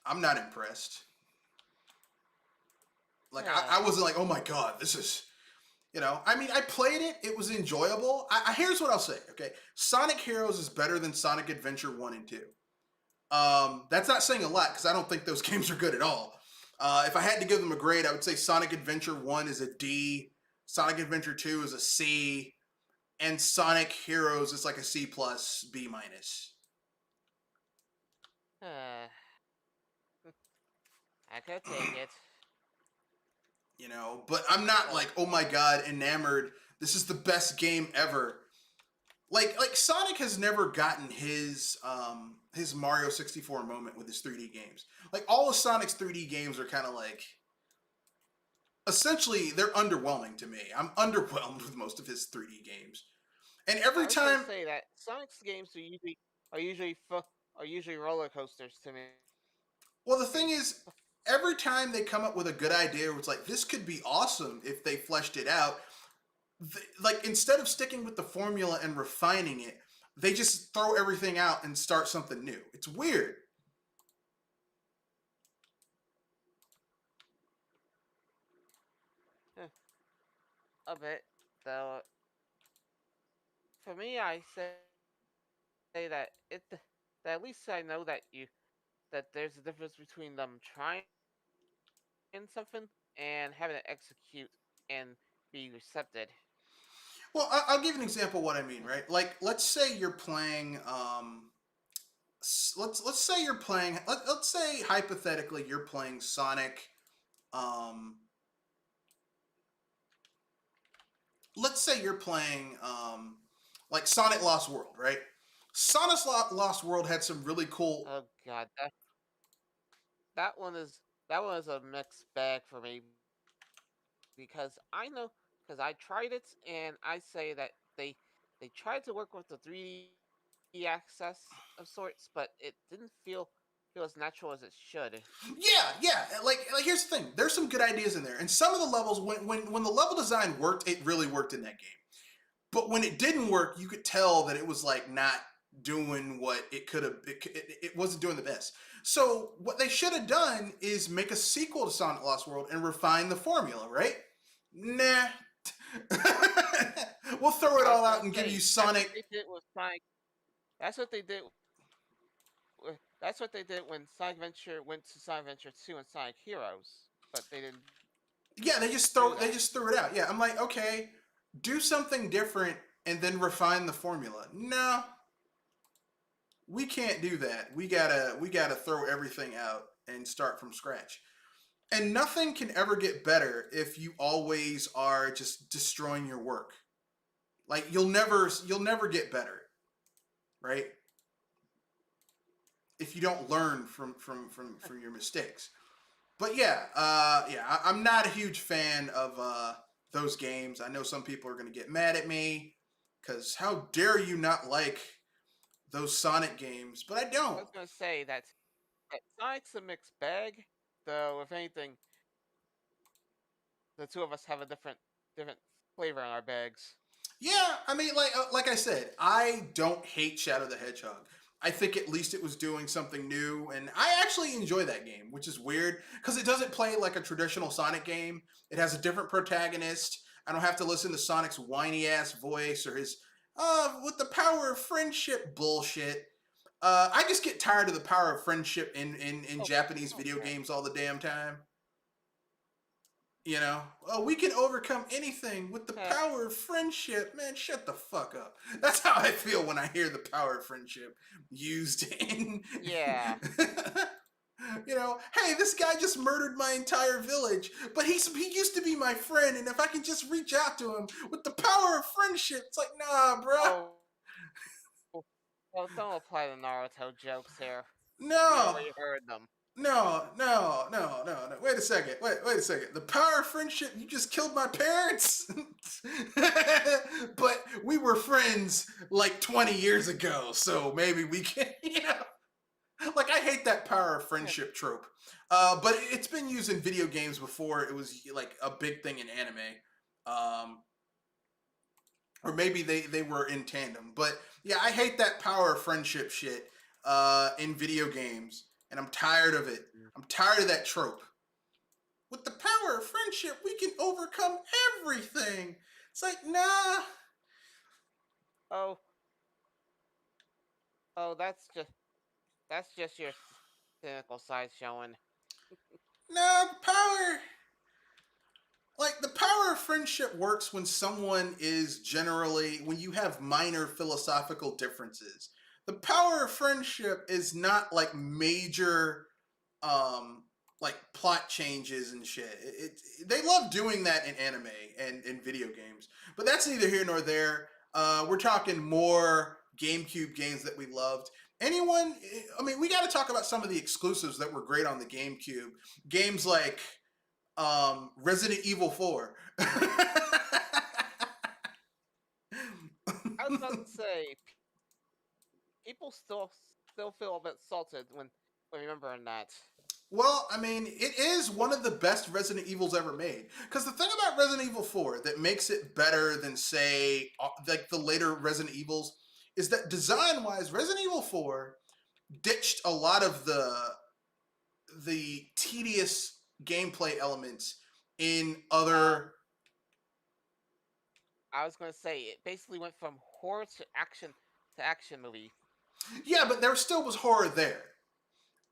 I'm not impressed. I wasn't like, oh my god, this is, I mean, I played it. It was enjoyable. Here's what I'll say, okay? Sonic Heroes is better than Sonic Adventure 1 and 2. That's not saying a lot, because I don't think those games are good at all. If I had to give them a grade, I would say Sonic Adventure 1 is a D, Sonic Adventure 2 is a C, and Sonic Heroes is like a C+, B-. I could take it. But I'm not like, oh my god, enamored. This is the best game ever. Like Sonic has never gotten his Mario 64 moment with his 3D games. Like, all of Sonic's 3D games are kind of like, essentially, they're underwhelming to me. I'm underwhelmed with most of his 3D games. And every time I say that Sonic's games are usually roller coasters to me. Well, the thing is, every time they come up with a good idea where it's like, this could be awesome if they fleshed it out, instead of sticking with the formula and refining it, they just throw everything out and start something new. It's weird. A bit, though. For me, I say that that at least I know that there's a difference between them trying something and having to execute and be accepted. Well, I'll give you an example of what I mean, right? Like, let's say you're playing. Let's say you're playing. Let's say hypothetically you're playing Sonic. Let's say you're playing like Sonic Lost World, right? Sonic Lost World had some really cool. Oh god, that one is a mixed bag for me because I tried it and I say that they tried to work with the 3D access of sorts, but it didn't feel feel as natural as it should. Yeah. Like here's the thing. There's some good ideas in there, and some of the levels, when the level design worked, it really worked in that game. But when it didn't work, you could tell that it was like not doing what it could have. It wasn't doing the best. So what they should have done is make a sequel to Sonic Lost World and refine the formula, right? Nah. We'll throw it all out and give you Sonic. That's what they did with Sonic. That's what they did. That's what they did when Sonic Adventure went to Sonic Adventure 2 and Sonic Heroes, but they didn't. Yeah, they just threw it out. Yeah, I'm like, okay, do something different and then refine the formula. No, we can't do that. We gotta throw everything out and start from scratch. And nothing can ever get better if you always are just destroying your work. Like you'll never get better, right? If you don't learn from your mistakes. But yeah, I'm not a huge fan of those games. I know some people are going to get mad at me because how dare you not like those Sonic games? But I don't. I was going to say that Sonic's a mixed bag, though. If anything, the two of us have a different flavor in our bags. Yeah, I mean, like I said, I don't hate Shadow the Hedgehog. I think at least it was doing something new, and I actually enjoy that game, which is weird because it doesn't play like a traditional Sonic game. It has a different protagonist. I don't have to listen to Sonic's whiny ass voice or his with the power of friendship bullshit. I just get tired of the power of friendship in Japanese video games all the damn time. You know, oh, we can overcome anything with the power of friendship. Man, shut the fuck up. That's how I feel when I hear the power of friendship used in. Yeah. You know, hey, this guy just murdered my entire village, but he used to be my friend, and if I can just reach out to him with the power of friendship, it's like, nah, bro. Well, don't apply the Naruto jokes here. No. We already heard them. No. Wait a second. The power of friendship, you just killed my parents? But we were friends like 20 years ago, so maybe we can, you know. Like, I hate that power of friendship trope. But it's been used in video games before. It was like a big thing in anime. Or maybe they were in tandem. But yeah, I hate that power of friendship shit in video games. And I'm tired of it. I'm tired of that trope. With the power of friendship, we can overcome everything. It's like, nah. Oh, that's just your cynical side showing. No, the power of friendship works when someone is when you have minor philosophical differences. The power of friendship is not like major like plot changes and shit. They love doing that in anime and in video games, but that's neither here nor there. We're talking more GameCube games that we loved. We got to talk about some of the exclusives that were great on the GameCube. Games like Resident Evil 4. I was about to say, people still feel a bit salted when remembering that. Well, I mean, it is one of the best Resident Evils ever made. Because the thing about Resident Evil 4 that makes it better than, say, like the later Resident Evils is that design-wise, Resident Evil 4 ditched a lot of the tedious gameplay elements in other... I was going to say, it basically went from horror to action movie. Yeah, but there still was horror there.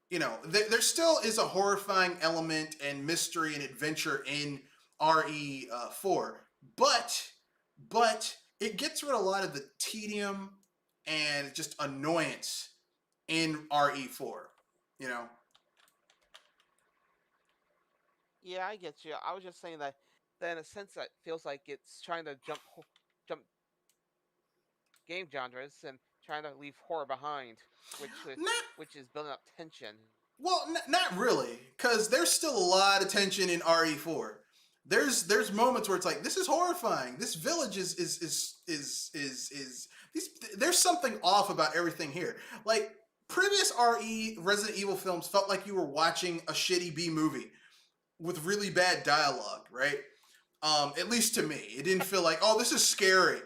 You know, there still is a horrifying element and mystery and adventure in RE4, but it gets rid of a lot of the tedium and just annoyance in RE4. You know. Yeah, I get you. I was just saying that in a sense that feels like it's trying to jump game genres and trying to leave horror behind, which is building up tension. Well, not really, because there's still a lot of tension in RE4. There's moments where it's like, this is horrifying. This village is there's something off about everything here. Like, previous Resident Evil films felt like you were watching a shitty B movie with really bad dialogue, right? At least to me, it didn't feel like, oh, this is scary.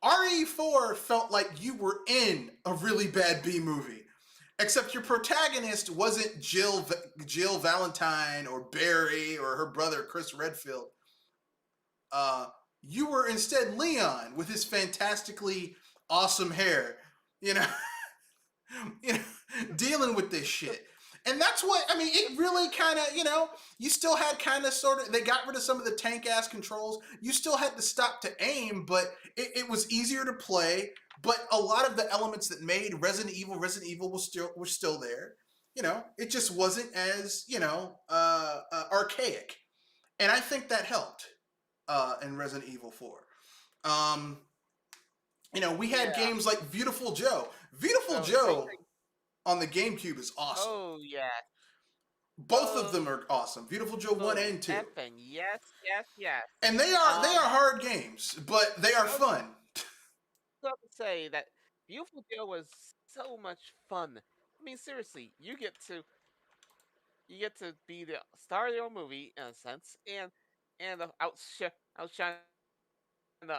RE4 felt like you were in a really bad B movie, except your protagonist wasn't Jill Valentine or Barry or her brother Chris Redfield. You were instead Leon with his fantastically awesome hair, you know, dealing with this shit. And that's what, I mean, it really kind of, you still had kind of sort of, they got rid of some of the tank ass controls. You still had to stop to aim, but it was easier to play. But a lot of the elements that made Resident Evil were still there. It just wasn't as, archaic. And I think that helped in Resident Evil 4. We had games like Beautiful Joe. Beautiful Joe on the GameCube is awesome. Oh, yeah. Both of them are awesome. Beautiful Joe 1 and 2. Effing yes. And they are hard games, but they are fun. I have to say that Beautiful Joe was so much fun. I mean, seriously, you get to be the star of your own movie in a sense, and outshine the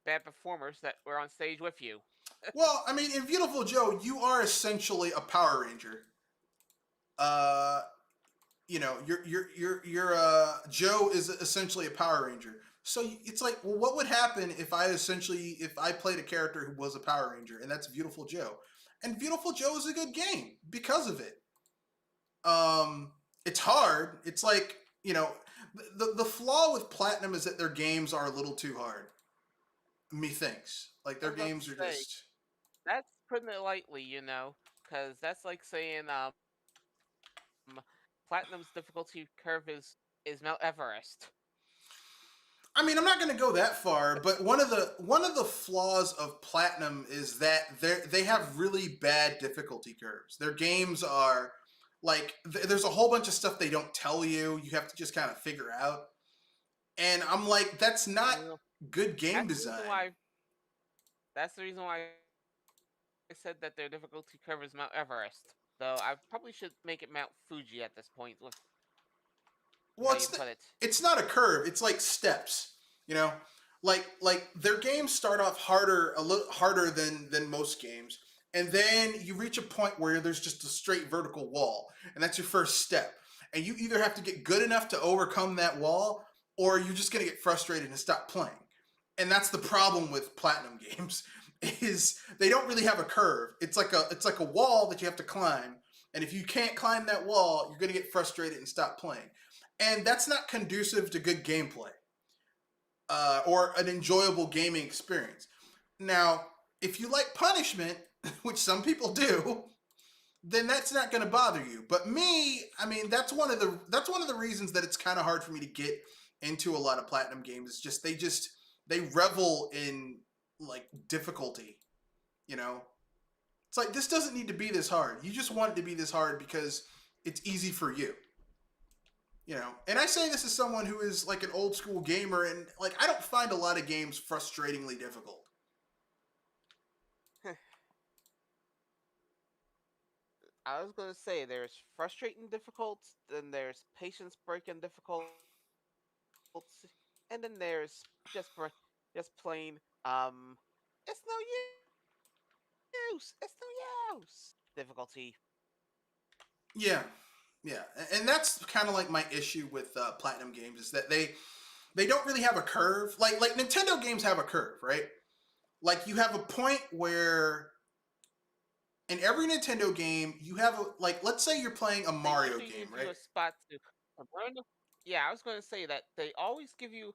bad performers that were on stage with you. Well, I mean, in Beautiful Joe, you are essentially a Power Ranger. Your Joe is essentially a Power Ranger. So it's like, well, what would happen if I played a character who was a Power Ranger, and that's Beautiful Joe. And Beautiful Joe is a good game because of it. It's hard. It's like, the flaw with Platinum is that their games are a little too hard. Methinks. Like, their games are just... That's putting it lightly, because that's like saying Platinum's difficulty curve is Mount Everest. I mean, I'm not going to go that far, but one of the flaws of Platinum is that they have really bad difficulty curves. Their games are like, there's a whole bunch of stuff they don't tell you. You have to just kind of figure out. And I'm like, that's not good game design. That's the reason why I said that their difficulty curve is Mount Everest. Though I probably should make it Mount Fuji at this point. Well, it's not a curve. It's like steps. Like their games start off a little harder than most games, and then you reach a point where there's just a straight vertical wall, and that's your first step. And you either have to get good enough to overcome that wall, or you're just gonna get frustrated and stop playing. And that's the problem with Platinum games, is they don't really have a curve. It's like a wall that you have to climb, and if you can't climb that wall, you're gonna get frustrated and stop playing. And that's not conducive to good gameplay or an enjoyable gaming experience. Now, if you like punishment, which some people do, then that's not going to bother you. But me, I mean, that's one of the reasons that it's kind of hard for me to get into a lot of Platinum games. It's just they revel in like difficulty. It's like, this doesn't need to be this hard. You just want it to be this hard because it's easy for you. And I say this as someone who is like an old school gamer, and like, I don't find a lot of games frustratingly difficult. I was going to say there's frustrating difficult, then there's patience breaking difficult, and then there's just plain it's no use difficulty. Yeah. Yeah, and that's kind of like my issue with Platinum games, is that they don't really have a curve. Like Nintendo games have a curve, right? Like, you have a point where in every Nintendo game you have let's say you're playing a Mario game, right? A spot to learn. Yeah, I was going to say that they always give you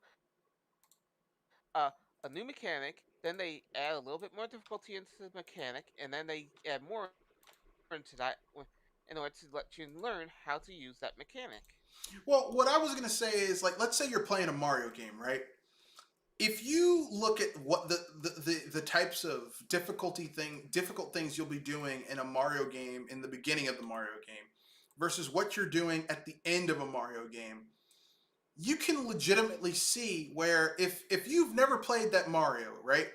a new mechanic, then they add a little bit more difficulty into the mechanic, and then they add more into that in order to let you learn how to use that mechanic. Well, what I was going to say is, like, let's say you're playing a Mario game, right? If you look at what the types of difficult things you'll be doing in a Mario game in the beginning of the Mario game versus what you're doing at the end of a Mario game, you can legitimately see where if you've never played that Mario, right?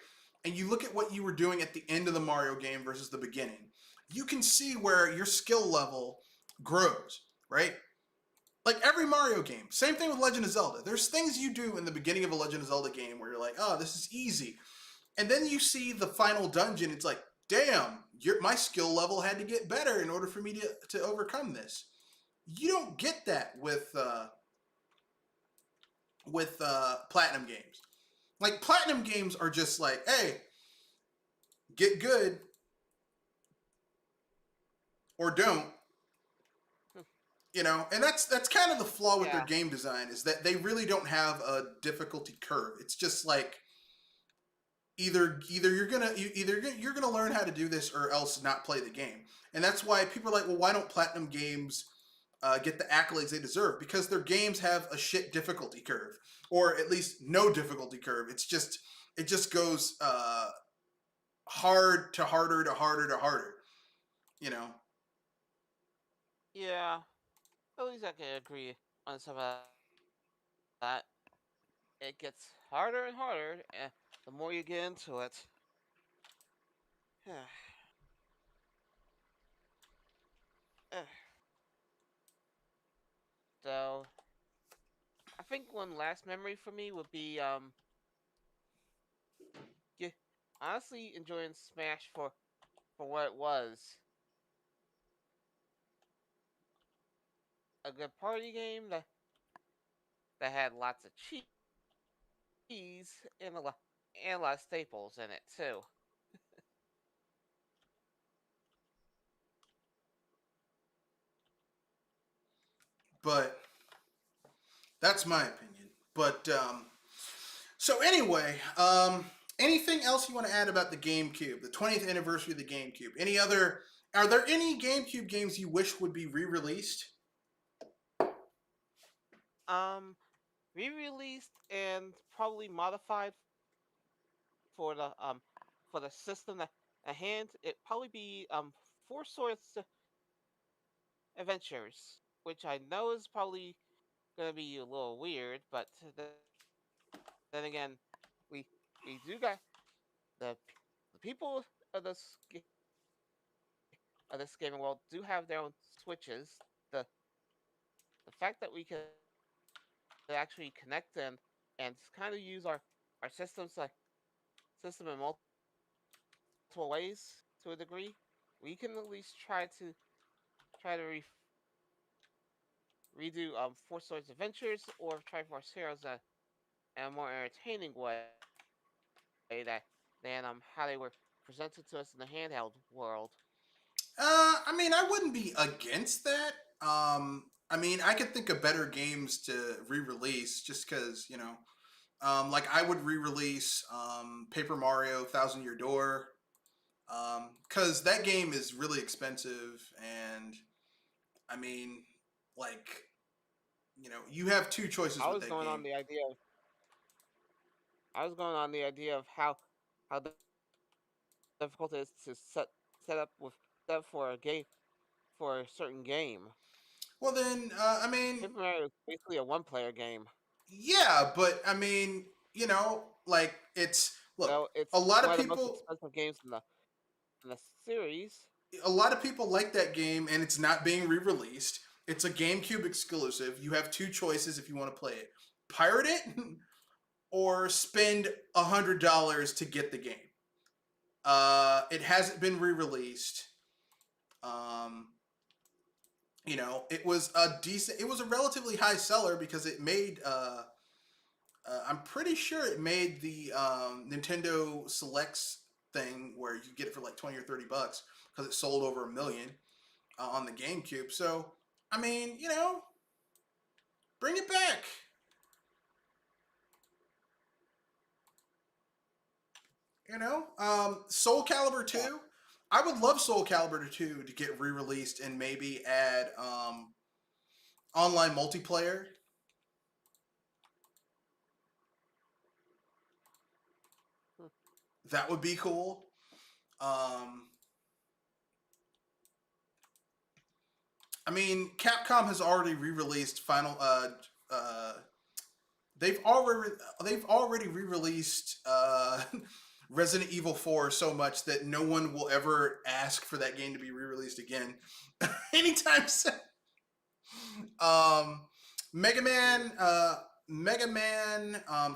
And you look at what you were doing at the end of the Mario game versus the beginning, you can see where your skill level grows, right? Like every Mario game. Same thing with Legend of Zelda. There's things you do in the beginning of a Legend of Zelda game where you're like, oh, this is easy. And then you see the final dungeon, it's like, damn, my skill level had to get better in order for me to overcome this. You don't get that with platinum games. Like platinum games are just like, hey, get good or don't. You know, and that's kind of the flaw with their game design, is that they really don't have a difficulty curve. It's just like either you're gonna learn how to do this or else not play the game. And that's why people are like, well, why don't platinum games get the accolades they deserve? Because their games have a shit difficulty curve, or at least no difficulty curve. It just goes hard to harder to harder to harder. You know. Yeah, at least I can agree on some of that. It gets harder and harder, and the more you get into it. So, I think one last memory for me would be honestly enjoying Smash for what it was. A good party game that had lots of cheese and a lot of staples in it too. But that's my opinion. But so anyway, anything else you want to add about the GameCube, the 20th anniversary of the GameCube? Are there any GameCube games you wish would be re-released? Re-released and probably modified for the system at hand. It probably be Four Swords Adventures, which I know is probably gonna be a little weird, but then again, we we do got the the people of this gaming world do have their own switches. The the fact that we can actually connect and kind of use our systems like system in multiple ways to a degree, we can at least try to redo Four Swords Adventures or Triforce Heroes in a more entertaining way than how they were presented to us in the handheld world. I mean, I wouldn't be against that. I mean, I could think of better games to re-release just because, you know, like I would re-release Paper Mario Thousand Year Door, because that game is really expensive, and I mean, like, you know, you have two choices I with was that going on game. the idea of how difficult it is to set up with set for a game for a certain game. Well, then, I mean, Paper Mario is basically a one-player game, yeah, but I mean, you know, like it's look, though it's a lot one of of the most people, expensive games in the series. like that game, and it's not being re-released. It's a GameCube exclusive. You have two choices if you want to play it: pirate it or spend $100 to get the game. It hasn't been re-released. Um, you know, it was a decent. It was a relatively high seller because it made. I'm pretty sure it made the Nintendo Selects thing where you get it for like 20 or $30 because it sold over 1 million on the GameCube. So, I mean, you know, bring it back. You know, Soul Calibur 2. I would love Soul Calibur 2 to get re-released and maybe add online multiplayer. That would be cool. Um, I mean, Capcom has already re-released Final. Uh, they've already re-released Resident Evil 4 so much that no one will ever ask for that game to be re-released again anytime soon. Mega Man,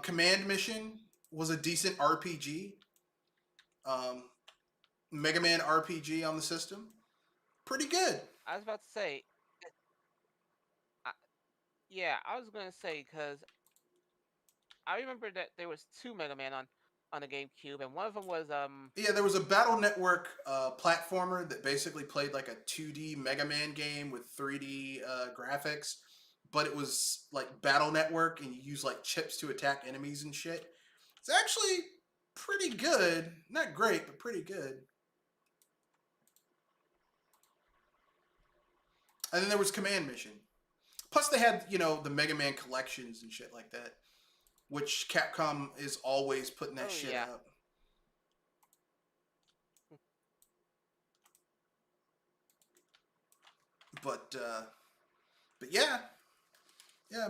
Command Mission was a decent RPG. Mega Man RPG on the system, pretty good. I was about to say, yeah, I was gonna say because I remember that there was 2 Mega Man on the GameCube, and one of them was Yeah, there was a Battle Network platformer that basically played like a 2D Mega Man game with 3D graphics, but it was like Battle Network, and you use like chips to attack enemies and shit. It's actually pretty good. Not great, but pretty good. And then there was Command Mission. Plus, they had, the Mega Man collections and shit like that, which Capcom is always putting that shit up. But yeah,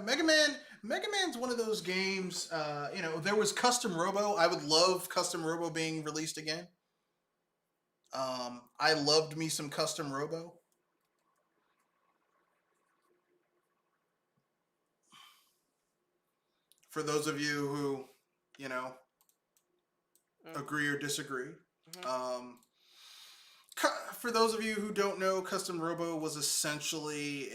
Mega Man's one of those games. There was Custom Robo. I would love Custom Robo being released again. I loved me some Custom Robo. For those of you who, agree or disagree. For those of you who don't know, Custom Robo was essentially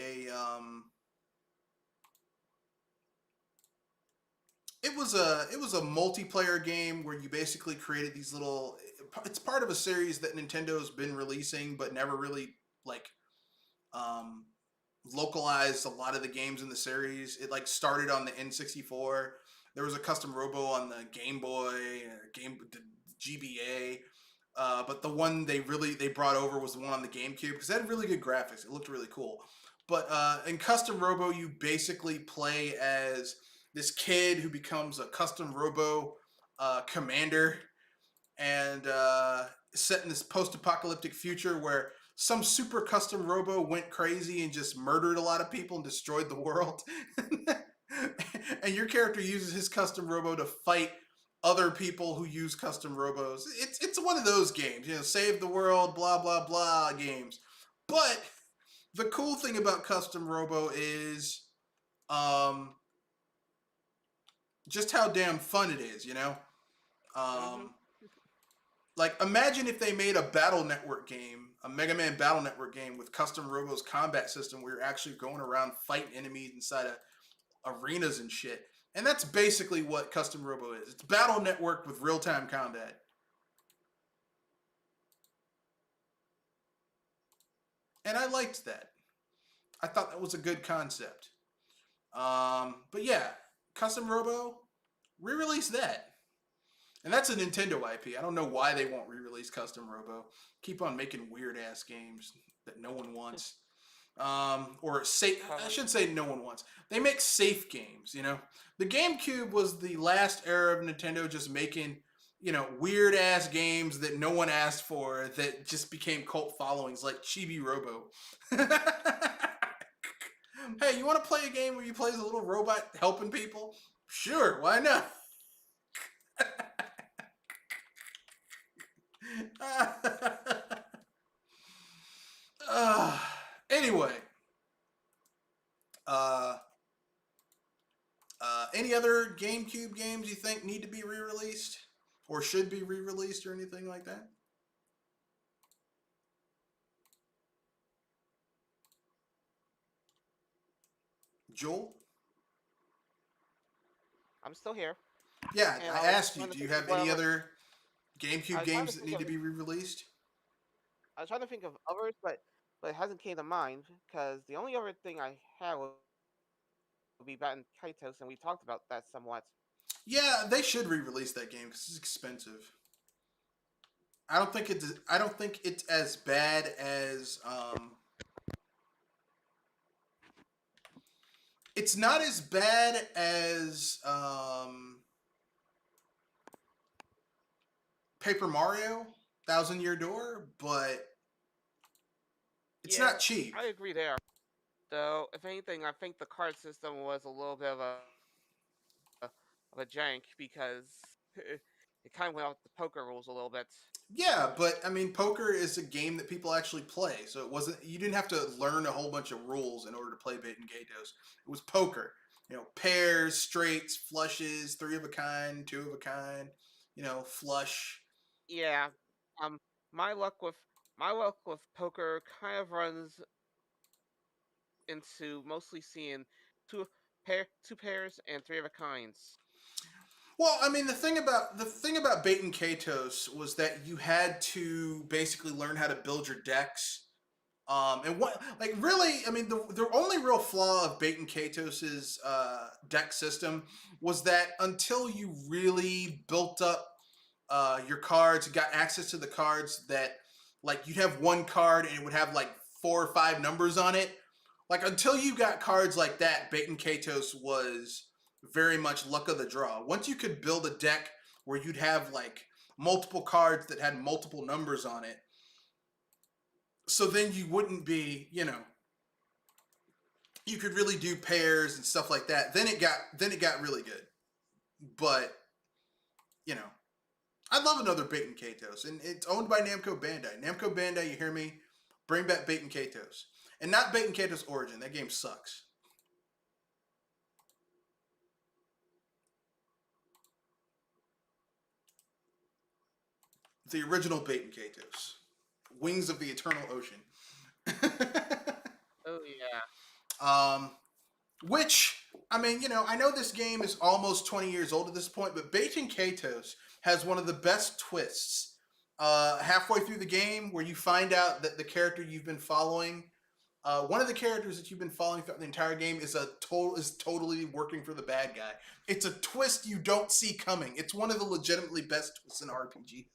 it was a multiplayer game where you basically created these little. It's part of a series that Nintendo's been releasing, but never really localized a lot of the games in the series. It started on the N64. There was a Custom Robo on the Game Boy, the GBA. But the one they brought over was the one on the Gamecube because it had really good graphics. It looked really cool. But in Custom Robo, you basically play as this kid who becomes a Custom Robo commander, and set in this post-apocalyptic future where some super custom Robo went crazy and just murdered a lot of people and destroyed the world. And your character uses his Custom Robo to fight other people who use Custom Robos. It's one of those games, save the world, blah, blah, blah games. But the cool thing about Custom Robo is just how damn fun it is, imagine if they made a Battle Network game, a Mega Man Battle Network game with Custom Robo's combat system where you're actually going around fighting enemies inside of arenas and shit. And that's basically what Custom Robo is. It's Battle Network with real-time combat. And I liked that. I thought that was a good concept. But yeah, Custom Robo, re-release that. And that's a Nintendo IP. I don't know why they won't re-release Custom Robo. Keep on making weird-ass games that no one wants. Or safe. I should say no one wants. They make safe games, The GameCube was the last era of Nintendo just making, weird ass games that no one asked for that just became cult followings, like Chibi Robo. Hey, you want to play a game where you play as a little robot helping people? Sure, why not? Anyway, any other GameCube games you think need to be re-released or should be re-released or anything like that? Joel? I'm still here. Yeah, I asked you, do you have any other GameCube games that need to be re-released? I was trying to think of others, but it hasn't came to mind because the only other thing I had would be Batten Kaitos, and we talked about that somewhat. Yeah, they should re-release that game because it's expensive. I don't think it's as bad as it's not as bad as Paper Mario, Thousand Year Door, but it's not cheap. I agree there. So, if anything, I think the card system was a little bit of a jank because it kind of went off the poker rules a little bit. Yeah, but I mean, poker is a game that people actually play, so it wasn't. You didn't have to learn a whole bunch of rules in order to play Bait and Gatos. It was poker. Pairs, straights, flushes, three of a kind, two of a kind. Flush. Yeah. Um, my luck with poker kind of runs into mostly seeing two two pairs and three of a kinds. Well, I mean, the thing about Bait and Katos was that you had to basically learn how to build your decks. And what, like, really, I mean, the only real flaw of Bait and Katos's deck system was that until you really built up your cards, got access to the cards that, like, you'd have one card and it would have like 4 or 5 numbers on it. Like, until you got cards like that, Bait and Katos was very much luck of the draw. Once you could build a deck where you'd have like multiple cards that had multiple numbers on it, so then you wouldn't be, you could really do pairs and stuff like that. Then it got really good. But, I love another Bait and Katos, and it's owned by Namco Bandai. Namco Bandai, you hear me? Bring back Bait and Katos. And not Bait and Katos Origin. That game sucks. The original Bait and Katos. Wings of the Eternal Ocean. Oh yeah. Which, I mean, I know this game is almost 20 years old at this point, but Bait and Katos has one of the best twists halfway through the game, where you find out that the character you've been following, one of the characters that you've been following throughout the entire game is totally working for the bad guy. It's a twist you don't see coming. It's one of the legitimately best twists in RPG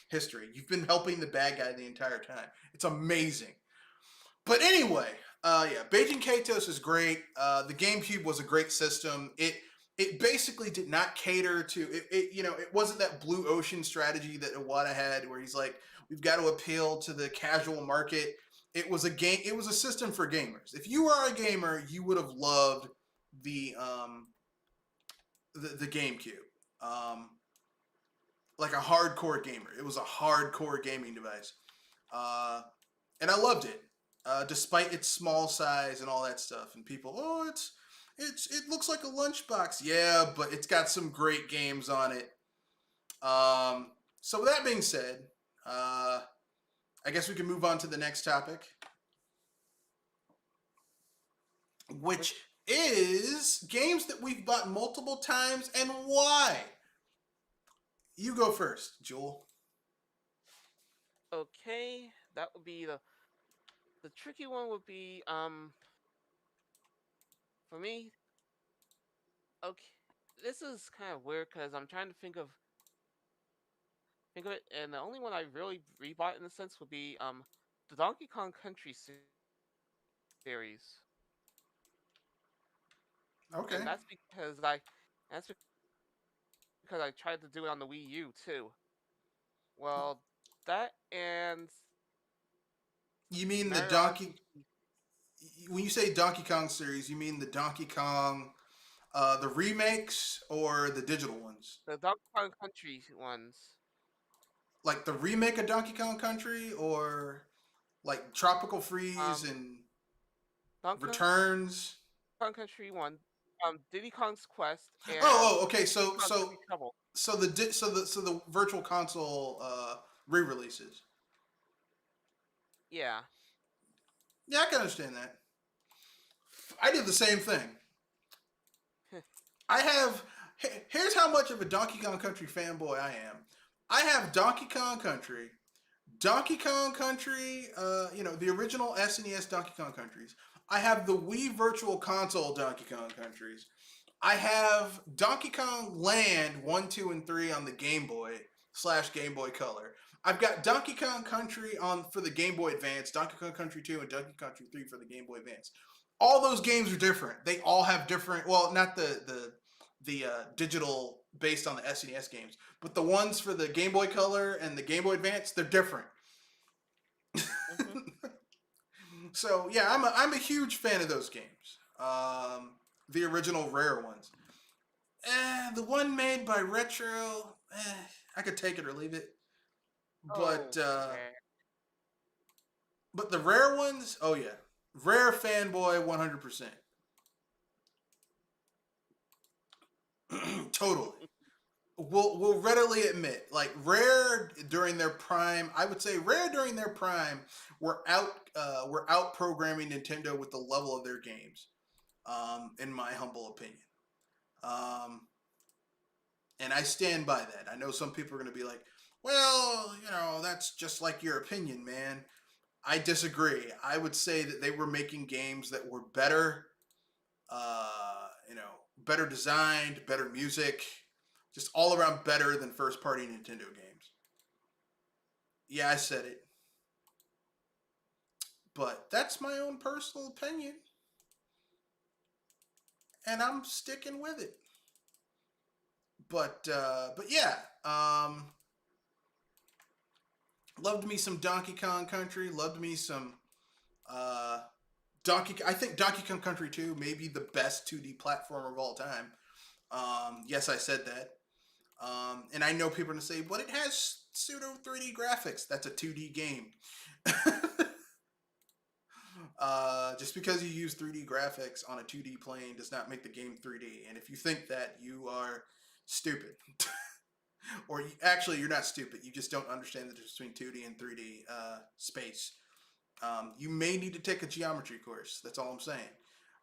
history. You've been helping the bad guy the entire time. It's amazing. But anyway, yeah, Bait and Katos is great. The GameCube was a great system. It basically did not cater to it. It wasn't that blue ocean strategy that Iwata had, where he's like, we've got to appeal to the casual market. It was a game. It was a system for gamers. If you are a gamer, you would have loved the GameCube. Like a hardcore gamer. It was a hardcore gaming device, and I loved it. Despite its small size and all that stuff, and people, it looks like a lunchbox. Yeah, but it's got some great games on it. So with that being said, I guess we can move on to the next topic, which is games that we've bought multiple times and why. You go first, Joel. Okay, that would be the tricky one would be for me. Okay, this is kind of weird because I'm trying to think of it, and the only one I really rebought in a sense would be the Donkey Kong Country series. Okay. And that's because I tried to do it on the Wii U too. Well, that and You mean the Mario Donkey? RPG. When you say Donkey Kong series, you mean the Donkey Kong, the remakes or the digital ones? The Donkey Kong Country ones. Like the remake of Donkey Kong Country, or like Tropical Freeze and Donkey Returns? Kong Country one. Diddy Kong's Quest and Okay. So Diddy Kong's Country Trouble. so the Virtual Console re-releases. Yeah. Yeah, I can understand that. I did the same thing. I have. Here's how much of a Donkey Kong Country fanboy I am. I have Donkey Kong Country, the original SNES Donkey Kong Countries. I have the Wii Virtual Console Donkey Kong Countries. I have Donkey Kong Land 1, 2, and 3 on the Game Boy / Game Boy Color. I've got Donkey Kong Country for the Game Boy Advance, Donkey Kong Country 2, and Donkey Kong Country 3 for the Game Boy Advance. All those games are different. They all have different, well, not the digital based on the SNES games, but the ones for the Game Boy Color and the Game Boy Advance, they're different. Mm-hmm. So yeah, I'm a huge fan of those games. The original Rare ones. The one made by Retro, I could take it or leave it. But Okay. but the rare ones, oh yeah, rare fanboy 100%. Totally. We'll readily admit, like Rare during their prime, I would say Rare during their prime were out programming Nintendo with the level of their games, in my humble opinion. Um, and I stand by that. I know some people are going to be like, well, that's just like your opinion, man. I disagree. I would say that they were making games that were better, better designed, better music, just all around better than first party Nintendo games. Yeah, I said it. But that's my own personal opinion. And I'm sticking with it. But yeah, loved me some Donkey Kong Country. Loved me some I think Donkey Kong Country 2 may be the best 2D platformer of all time. Yes, I said that. And I know people are going to say, but it has pseudo 3D graphics. That's a 2D game. Just because you use 3D graphics on a 2D plane does not make the game 3D. And if you think that, you are stupid. Or actually, you're not stupid. You just don't understand the difference between 2D and 3D space. You may need to take a geometry course. That's all I'm saying.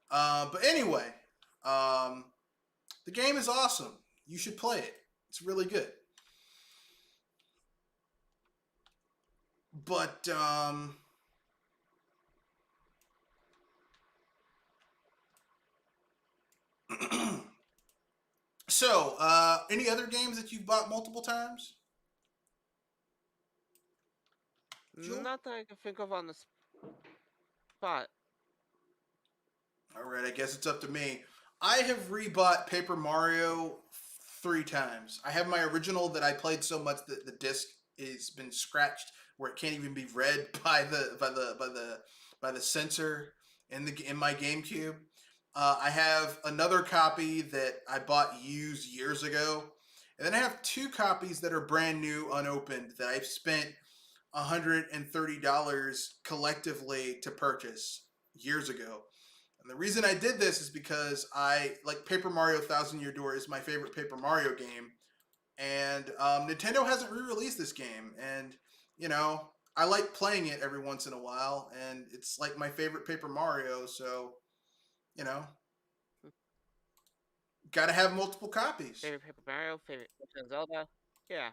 But anyway, the game is awesome. You should play it. It's really good. But so, any other games that you've bought multiple times? Jewel? Not that I can think of on the spot. All right, I guess it's up to me. I have rebought Paper Mario 3 times. I have my original that I played so much that the disc has been scratched where it can't even be read by the sensor in my GameCube. I have another copy that I bought used years ago, and then I have 2 copies that are brand new, unopened, that I've spent $130 collectively to purchase years ago. And the reason I did this is because I like Paper Mario Thousand Year Door is my favorite Paper Mario game, and Nintendo hasn't re-released this game, and I like playing it every once in a while, and it's like my favorite Paper Mario, so gotta have multiple copies. Favorite Paper Mario, favorite Zelda, yeah.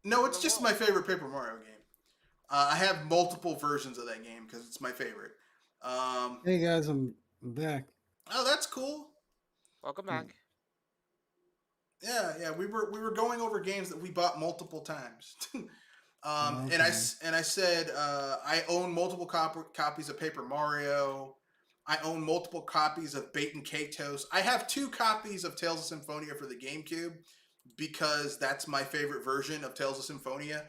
No, it's just my favorite Paper Mario game. I have multiple versions of that game because it's my favorite. Hey guys, I'm back. Oh, that's cool. Welcome back. Yeah. We were going over games that we bought multiple times. Okay. And I said I own multiple copies of Paper Mario. I own multiple copies of Bait and Katos. I have 2 copies of Tales of Symphonia for the GameCube because that's my favorite version of Tales of Symphonia.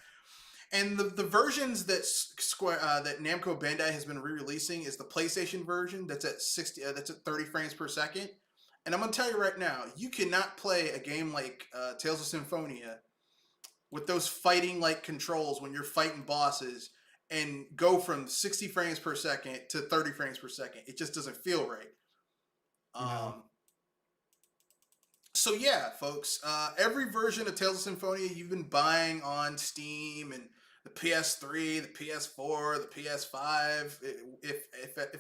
And the versions that that Namco Bandai has been re-releasing is the PlayStation version that's at 30 frames per second. And I'm gonna tell you right now, you cannot play a game like Tales of Symphonia with those fighting like controls when you're fighting bosses and go from 60 frames per second to 30 frames per second. It just doesn't feel right. No. So yeah, folks, every version of Tales of Symphonia you've been buying on Steam and the PS3, the PS4, the PS5, if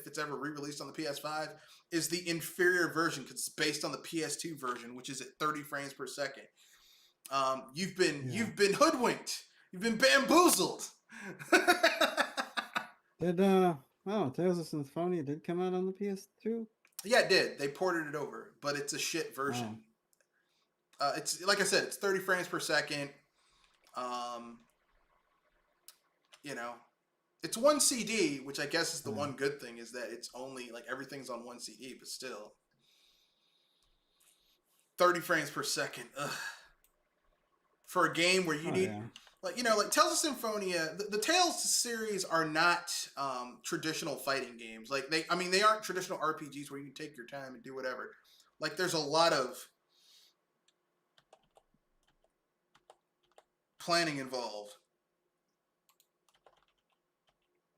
it's ever re-released on the PS5, is the inferior version because it's based on the PS2 version, which is at 30 frames per second. You've been hoodwinked. You've been bamboozled. Tales of Symphonia did come out on the PS2? Yeah, it did. They ported it over, but it's a shit version. It's like I said, it's 30 frames per second. It's one CD, which I guess is the one good thing is that it's only like everything's on one CD, but still 30 frames per second. Ugh. For a game where you need like Tales of Symphonia, the Tales series are not traditional fighting games. Like they aren't traditional RPGs where you can take your time and do whatever. Like there's a lot of planning involved.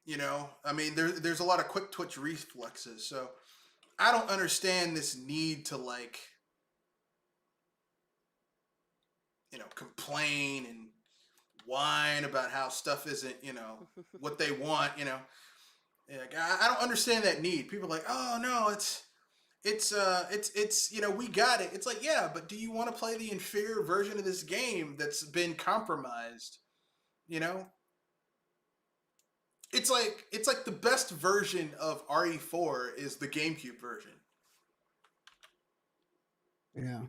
You know, I mean, there's a lot of quick twitch reflexes, so I don't understand this need to like, you know, complain and whine about how stuff isn't, you know, what they want. You know, like, I don't understand that need. People are like, oh no, it's you know, we got it. It's like, yeah, but do you want to play the inferior version of this game that's been compromised? You know, it's like the best version of RE4 is the GameCube version. Yeah.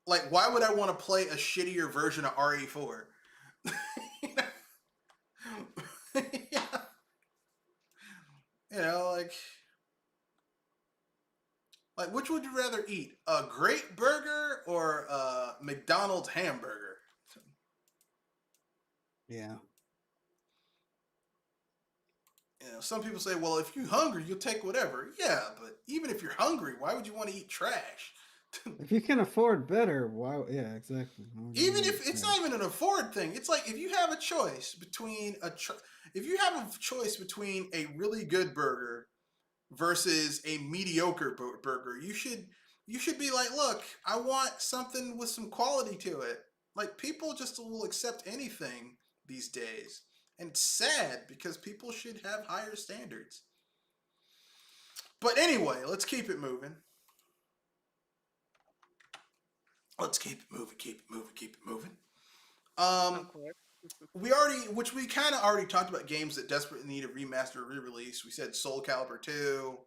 Like, why would I want to play a shittier version of RE4? Yeah. You know, like which would you rather eat? A great burger or a McDonald's hamburger? Yeah. You know, some people say, well, if you're hungry, you'll take whatever. Yeah, but even if you're hungry, why would you want to eat trash? If you can afford better, why? Yeah, exactly. Even if it's not even an afford thing, it's like if you have a choice between a really good burger versus a mediocre burger, you should be like, look, I want something with some quality to it. Like, people just will accept anything these days. And it's sad because people should have higher standards. But anyway, let's keep it moving. Let's keep it moving. We kind of already talked about games that desperately need a remaster or re-release. We said Soul Calibur 2,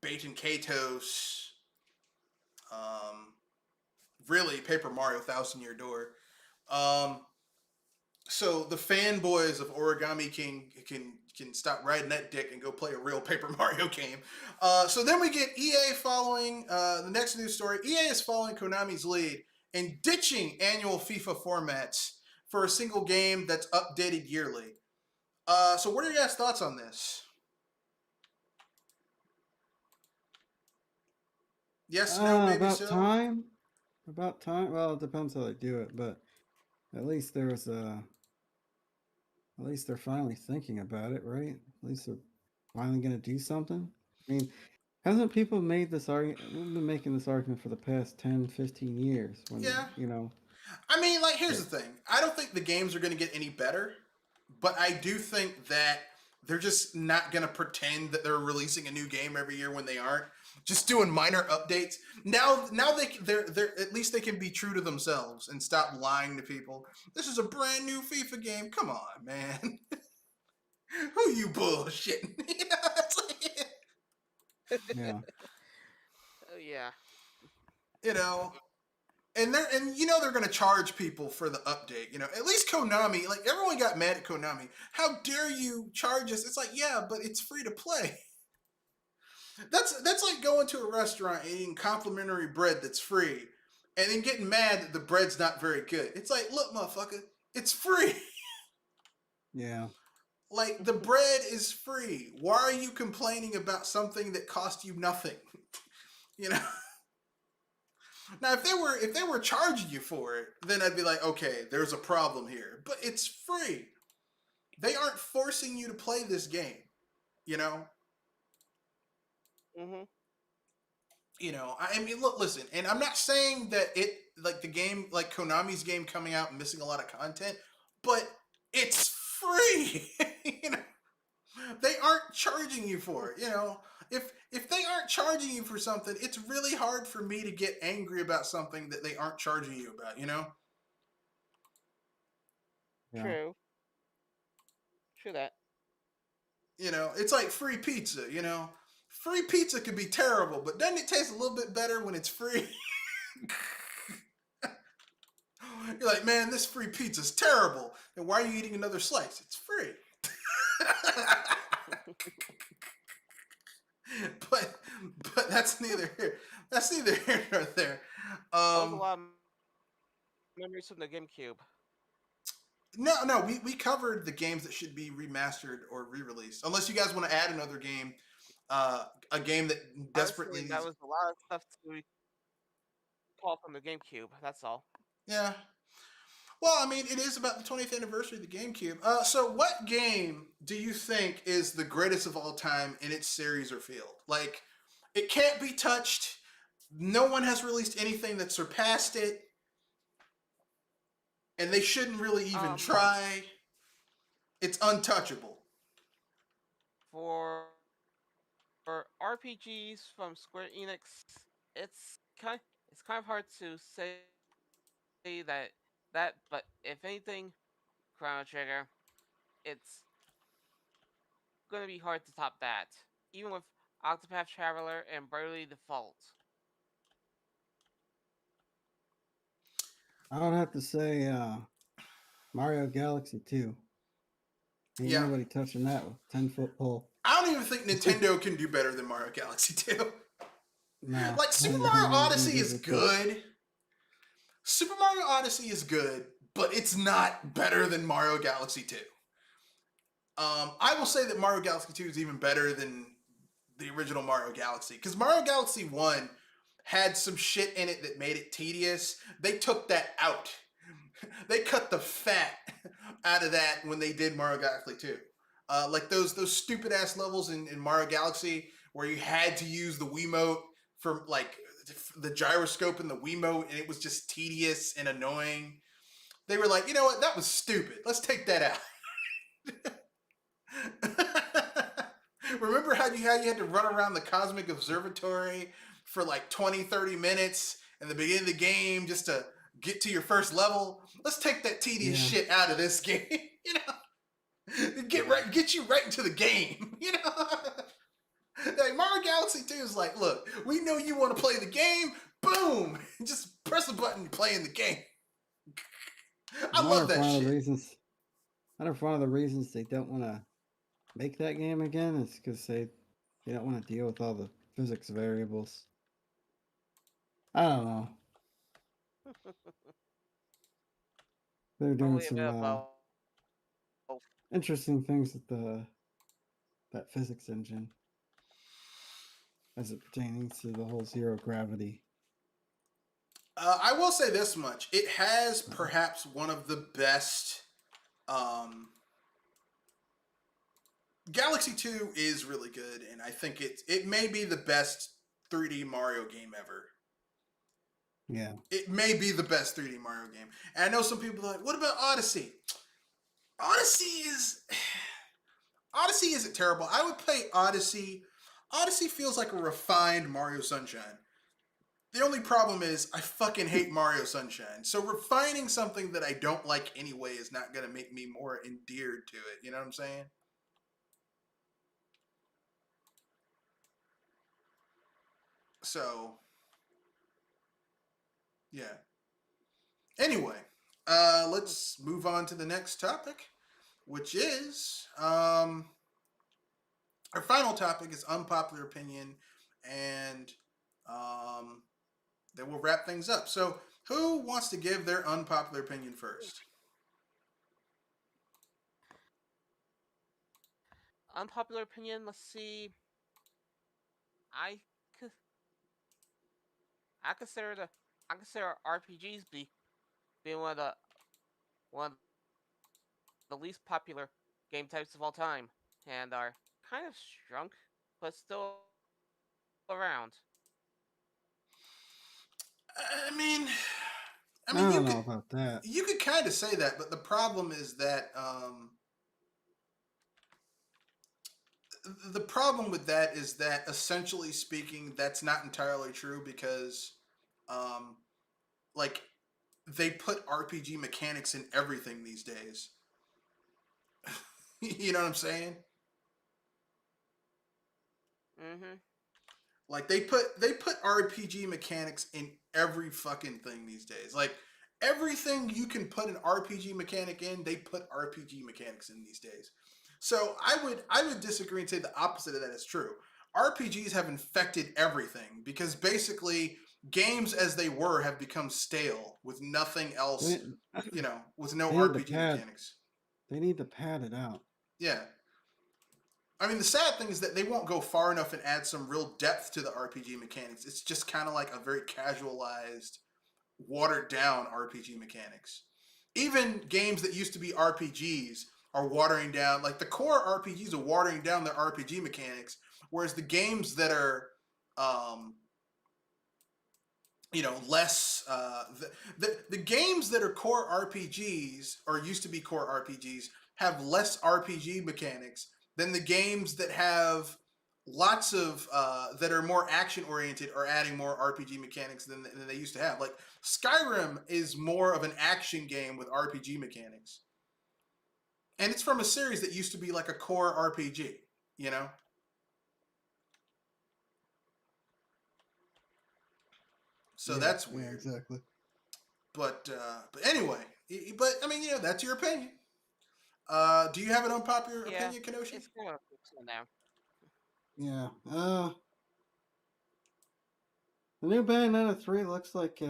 Baten Kaitos, really Paper Mario Thousand Year Door. So the fanboys of Origami King can stop riding that dick and go play a real Paper Mario game. So then we get EA following the next news story. EA is following Konami's lead and ditching annual FIFA formats for a single game that's updated yearly. So what are your guys' thoughts on this? Yes, no, maybe about so. About time. Well, it depends how they do it, but at least there's a. At least they're finally thinking about it, right? At least they're finally going to do something. I mean, hasn't people made this argument? We've been making this argument for the past 10, 15 years. When, Yeah. You know. I mean, like, here's the thing. I don't think the games are going to get any better, but I do think that they're just not going to pretend that they're releasing a new game every year when they aren't. Just doing minor updates. Now they're at least they can be true to themselves and stop lying to people. This is a brand new FIFA game. Come on, man. Who you bullshitting? You know, it's like, Yeah. Oh yeah. You know, and they're gonna charge people for the update. You know, at least Konami, like, everyone got mad at Konami. How dare you charge us? It's like, yeah, but it's free to play. That's like going to a restaurant and eating complimentary bread that's free, and then getting mad that the bread's not very good. It's like, look, motherfucker, it's free. Yeah. Like, the bread is free. Why are you complaining about something that cost you nothing? You know. Now, if they were charging you for it, then I'd be like, okay, there's a problem here. But it's free. They aren't forcing you to play this game. You know. Mm-hmm. You know, I mean, look, listen, and I'm not saying that like the game, like Konami's game coming out and missing a lot of content, but it's free. You know, they aren't charging you for it. You know, if they aren't charging you for something, it's really hard for me to get angry about something that they aren't charging you about. You know. Yeah. True that. You know, it's like free pizza. You know, free pizza could be terrible, but doesn't it taste a little bit better when it's free? You're like, man, this free pizza's terrible. Then why are you eating another slice? It's free. but that's neither here. That's neither here nor there. That was a lot of memories from the GameCube. No, we covered the games that should be remastered or re-released. Unless you guys want to add another game, a game that desperately Honestly, that was a lot of stuff to fault from the GameCube. That's all. Yeah. Well, I mean, it is about the 20th anniversary of the GameCube. So what game do you think is the greatest of all time in its series or field? Like, it can't be touched. No one has released anything that surpassed it. And they shouldn't really even try. It's untouchable. For RPGs from Square Enix, it's kind of hard to say that, but if anything, Chrono Trigger, it's gonna be hard to top that, even with Octopath Traveler and Bravely Default. I would have to say Mario Galaxy 2. Ain't nobody touching that with 10-foot pole. I don't even think Nintendo can do better than Mario Galaxy 2. No. Like, Super Mario Odyssey is good. Super Mario Odyssey is good, but it's not better than Mario Galaxy 2. I will say that Mario Galaxy 2 is even better than the original Mario Galaxy, because Mario Galaxy 1 had some shit in it that made it tedious. They took that out. They cut the fat out of that when they did Mario Galaxy 2. Like those stupid ass levels in Mario Galaxy where you had to use the Wiimote for like the gyroscope and the Wiimote, and it was just tedious and annoying. They were like, you know what, that was stupid. Let's take that out. Remember how you had to run around the Cosmic Observatory for like 20, 30 minutes in the beginning of the game just to get to your first level? Let's take that tedious shit out of this game. You know, get you right into the game. You know, like Mario Galaxy 2 is like, look, we know you want to play the game. Boom, just press a button, you're playing the game. I love that shit. I wonder if one of the reasons they don't want to make that game again is because they don't want to deal with all the physics variables. I don't know. They're doing some interesting things with that physics engine as it pertains to the whole zero gravity. I will say this much. It has perhaps one of the best... Galaxy 2 is really good, and I think it may be the best 3D Mario game ever. Yeah. It may be the best 3D Mario game. And I know some people are like, what about Odyssey? Odyssey isn't terrible. I would play Odyssey. Odyssey feels like a refined Mario Sunshine. The only problem is I fucking hate Mario Sunshine. So refining something that I don't like anyway is not going to make me more endeared to it. You know what I'm saying? So, yeah. Anyway, let's move on to the next topic, which is our final topic is unpopular opinion, and then we'll wrap things up. So, who wants to give their unpopular opinion first? Unpopular opinion. Let's see. I consider RPGs being one of the least popular game types of all time, and are kind of shrunk, but still around. I mean, I don't know about that. You could kind of say that, but the problem is that the problem with that is that, essentially speaking, that's not entirely true because, like, they put RPG mechanics in everything these days. You know what I'm saying? Mm-hmm. Like, they put RPG mechanics in every fucking thing these days. Like, everything you can put an RPG mechanic in, they put RPG mechanics in these days. So I would disagree and say the opposite of that is true. RPGs have infected everything because basically games as they were have become stale with nothing else, you know, with no RPG mechanics. They need to pad it out. Yeah. I mean, the sad thing is that they won't go far enough and add some real depth to the RPG mechanics. It's just kind of like a very casualized watered down RPG mechanics. Even games that used to be RPGs are watering down, like the core RPGs are watering down their RPG mechanics, whereas the games that are, less, the games that are core RPGs or used to be core RPGs have less RPG mechanics than the games that have lots of that are more action oriented or adding more RPG mechanics than they used to have. Like Skyrim is more of an action game with RPG mechanics, and it's from a series that used to be like a core RPG. You know, so that's weird. Yeah, exactly. But anyway, but I mean, that's your opinion. Do you have an unpopular opinion, Kenoshi? It's kind of now. Yeah. The new Bayonetta 3 looks like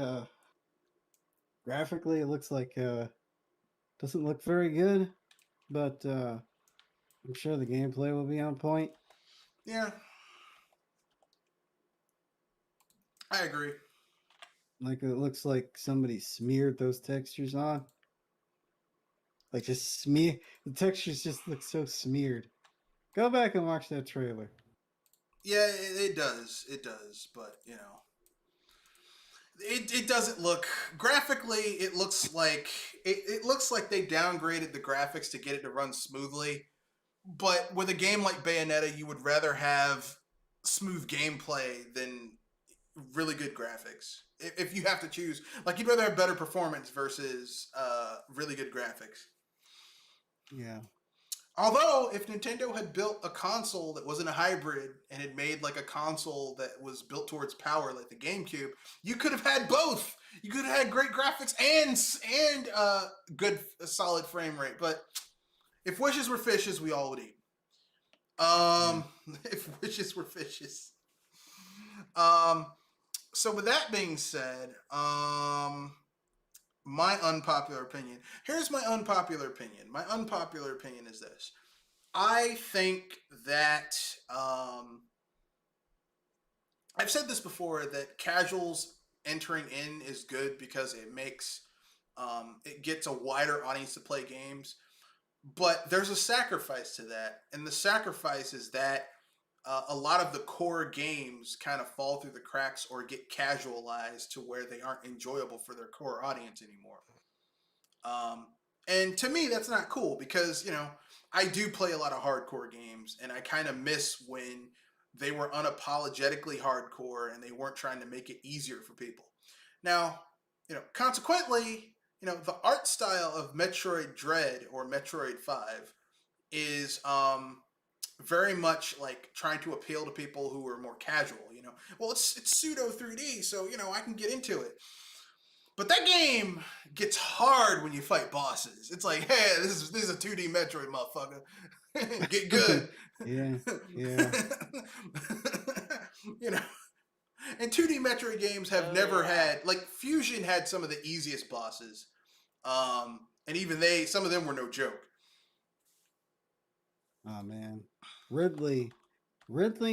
graphically it looks like doesn't look very good, but I'm sure the gameplay will be on point. Yeah. I agree. Like it looks like somebody smeared those textures on. Like just the textures just look so smeared. Go back and watch that trailer. Yeah, it does. It does, but it doesn't look graphically. It looks like they downgraded the graphics to get it to run smoothly. But with a game like Bayonetta, you would rather have smooth gameplay than really good graphics. If you have to choose, like you'd rather have better performance versus really good graphics. Yeah. Although, if Nintendo had built a console that wasn't a hybrid and had made like a console that was built towards power, like the GameCube, you could have had both. You could have had great graphics and good solid frame rate. But if wishes were fishes, we all would eat. If wishes were fishes. So with that being said, my unpopular opinion. Here's my unpopular opinion. My unpopular opinion is this. I think that I've said this before that casuals entering in is good because it makes it gets a wider audience to play games. But there's a sacrifice to that, and the sacrifice is that a lot of the core games kind of fall through the cracks or get casualized to where they aren't enjoyable for their core audience anymore. And to me, that's not cool because, I do play a lot of hardcore games and I kind of miss when they were unapologetically hardcore and they weren't trying to make it easier for people. Now, consequently, the art style of Metroid Dread or Metroid 5 is very much like trying to appeal to people who are more casual, Well, it's pseudo 3D, so I can get into it. But that game gets hard when you fight bosses. It's like, hey, this is a 2D Metroid, motherfucker. Get good. Yeah. And 2D Metroid games have never had, like, Fusion had some of the easiest bosses. And even some of them were no joke. Oh man, Ridley,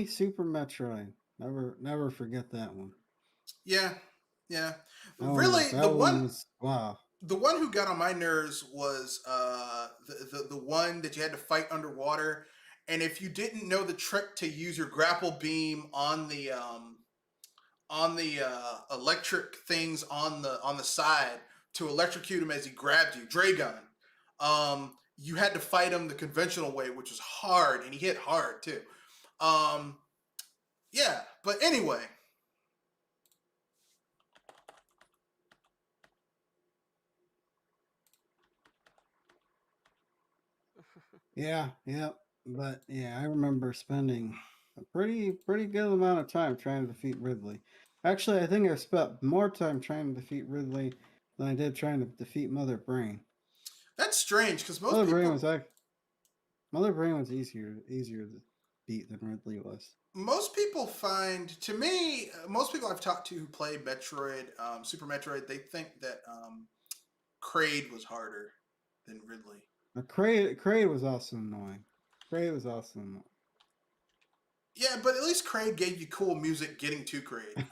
Super Metroid. Never forget that one. Yeah. Really, the one was wow. The one who got on my nerves was the one that you had to fight underwater, and if you didn't know the trick to use your grapple beam on the electric things on the side to electrocute him as he grabbed you, Dragon. You had to fight him the conventional way, which was hard, and he hit hard too. Yeah, but anyway. Yeah, but yeah, I remember spending a pretty good amount of time trying to defeat Ridley. Actually, I think I spent more time trying to defeat Ridley than I did trying to defeat Mother Brain. That's strange because Mother Brain was easier to beat than Ridley was. Most people most people I've talked to who play Metroid, Super Metroid, they think that Kraid was harder than Ridley. Kraid was also annoying. Yeah, but at least Kraid gave you cool music getting to Kraid.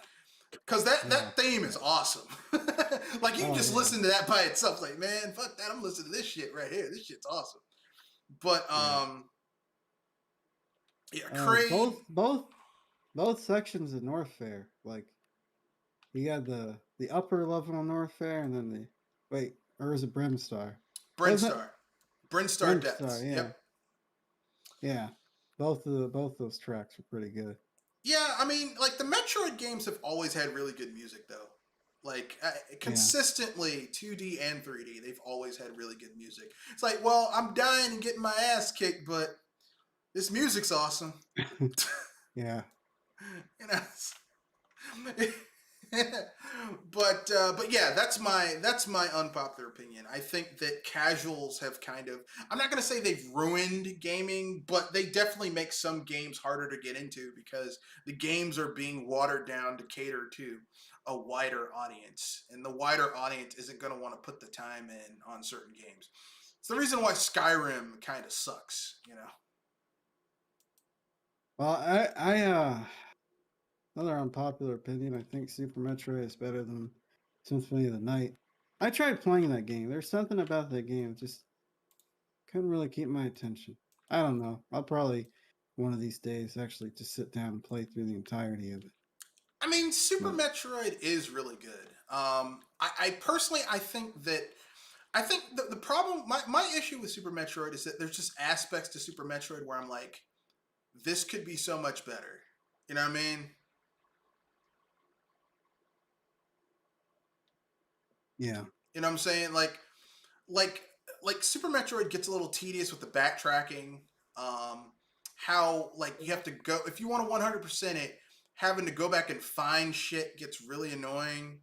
Because that theme is awesome. Like, you can just listen to that by itself. Like, man, fuck that. I'm listening to this shit right here. This shit's awesome. But, Craig. Both sections of North Fair. Like, you got the upper level of North Fair, and then or is it Brimstar? Brinstar Depths. Yeah. Yep. Yeah. Both those tracks were pretty good. Yeah, I mean, like, the Metroid games have always had really good music, though. Like, consistently, 2D and 3D, they've always had really good music. It's like, well, I'm dying and getting my ass kicked, but this music's awesome. Yeah. You know. But yeah, that's my unpopular opinion. I think that casuals have kind of, I'm not going to say they've ruined gaming, but they definitely make some games harder to get into because the games are being watered down to cater to a wider audience, and the wider audience isn't going to want to put the time in on certain games. It's the reason why Skyrim kind of sucks, you know. Well, another unpopular opinion, I think Super Metroid is better than Symphony of the Night. I tried playing that game. There's something about that game just couldn't really keep my attention. I don't know. I'll probably one of these days actually just sit down and play through the entirety of it. I mean, Super Metroid is really good. I personally, I think the problem, my issue with Super Metroid is that there's just aspects to Super Metroid where I'm like, this could be so much better. You know what I mean? Yeah. You know what I'm saying? Like Super Metroid gets a little tedious with the backtracking. How, like, you have to go, if you want to 100% it, having to go back and find shit gets really annoying,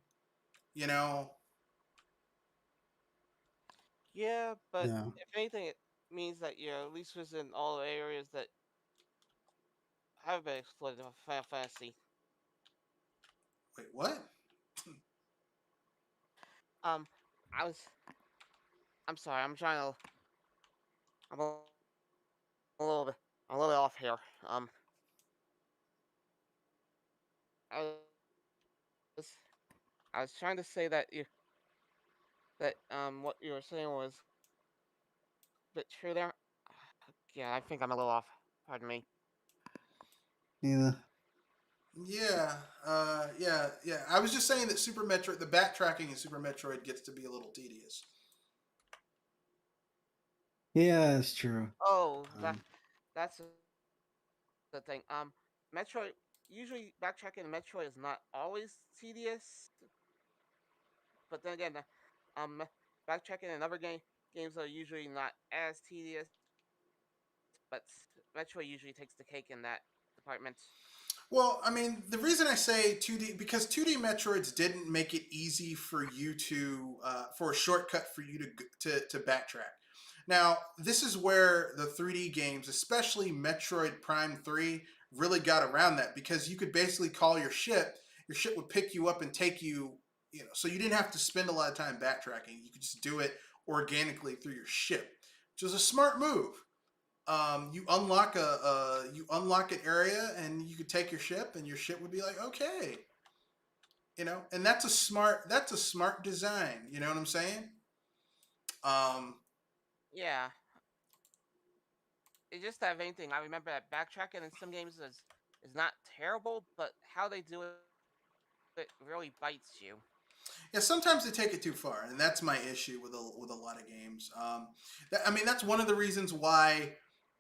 you know? Yeah, but if anything, it means that you're at least within all the areas that have been exploited in Final Fantasy. Wait, what? I'm sorry, I'm a little bit off here. I was trying to say that what you were saying was a bit true there. Yeah, I think I'm a little off. Pardon me. Yeah. Yeah, yeah. I was just saying that Super Metroid, the backtracking in Super Metroid gets to be a little tedious. Yeah, that's true. Oh, that's the thing. Metroid, usually backtracking in Metroid is not always tedious, but then again, backtracking in other games are usually not as tedious. But Metroid usually takes the cake in that department. Well, I mean, the reason I say 2D, because 2D Metroids didn't make it easy for you to, for a shortcut for you to backtrack. Now, this is where the 3D games, especially Metroid Prime 3, really got around that, because you could basically call your ship would pick you up and take you, you know, so you didn't have to spend a lot of time backtracking. You could just do it organically through your ship, which was a smart move. You unlock an area, and you could take your ship, and your ship would be like, okay, you know, and that's a smart design. You know what I'm saying? Yeah. It just have anything. I remember that backtracking in some games is not terrible, but how they do it really bites you. Yeah, sometimes they take it too far, and that's my issue with a lot of games. I mean, that's one of the reasons why,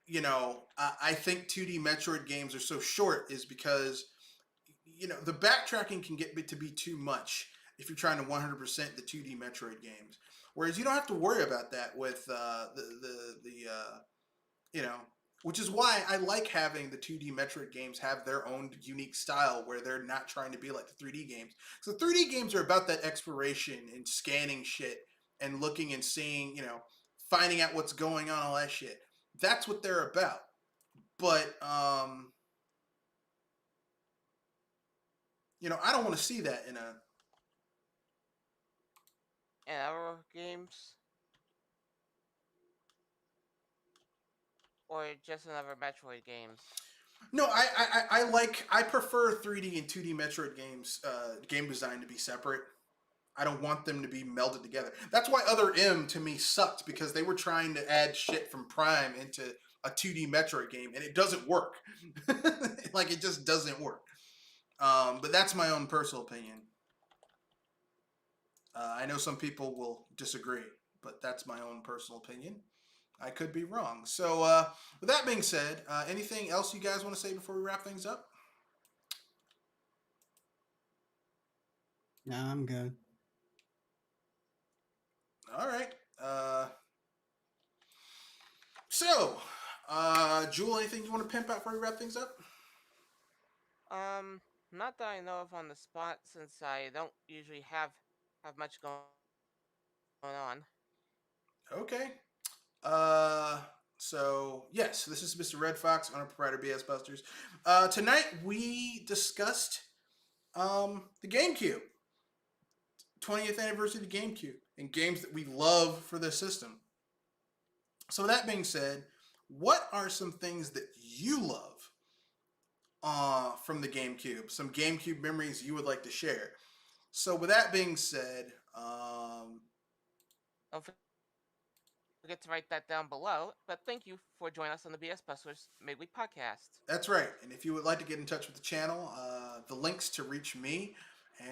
you know, I think 2D Metroid games are so short, is because, you know, the backtracking can get to be too much if you're trying to 100% the 2D Metroid games. Whereas you don't have to worry about that with you know, which is why I like having the 2D Metroid games have their own unique style where they're not trying to be like the 3D games. So the 3D games are about that exploration and scanning shit and looking and seeing, you know, finding out what's going on, all that shit. That's what they're about. But you know, I don't want to see that in our games, or just in other Metroid games. No, I prefer 3D and 2D Metroid games, game design to be separate. I don't want them to be melded together. That's why Other M to me sucked, because they were trying to add shit from Prime into a 2D Metroid game, and it doesn't work. Like, it just doesn't work. But that's my own personal opinion. I know some people will disagree, but that's my own personal opinion. I could be wrong. So, with that being said, anything else you guys want to say before we wrap things up? No, I'm good. All right. So, Jewel, anything you want to pimp out before we wrap things up? Not that I know of on the spot, since I don't usually have much going on. Okay. So yes, this is Mr. Red Fox on our provider BS Busters. Tonight we discussed the GameCube, 20th anniversary of the GameCube, and games that we love for this system. So with that being said, what are some things that you love from the GameCube? Some GameCube memories you would like to share. So with that being said, Don't forget to write that down below. But thank you for joining us on the BS Busters Midweek Podcast. that's right. And if you would like to get in touch with the channel, the links to reach me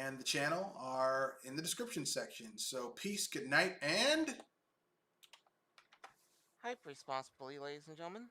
and the channel are in the description section. So peace, good night, and Hype responsibly, ladies and gentlemen.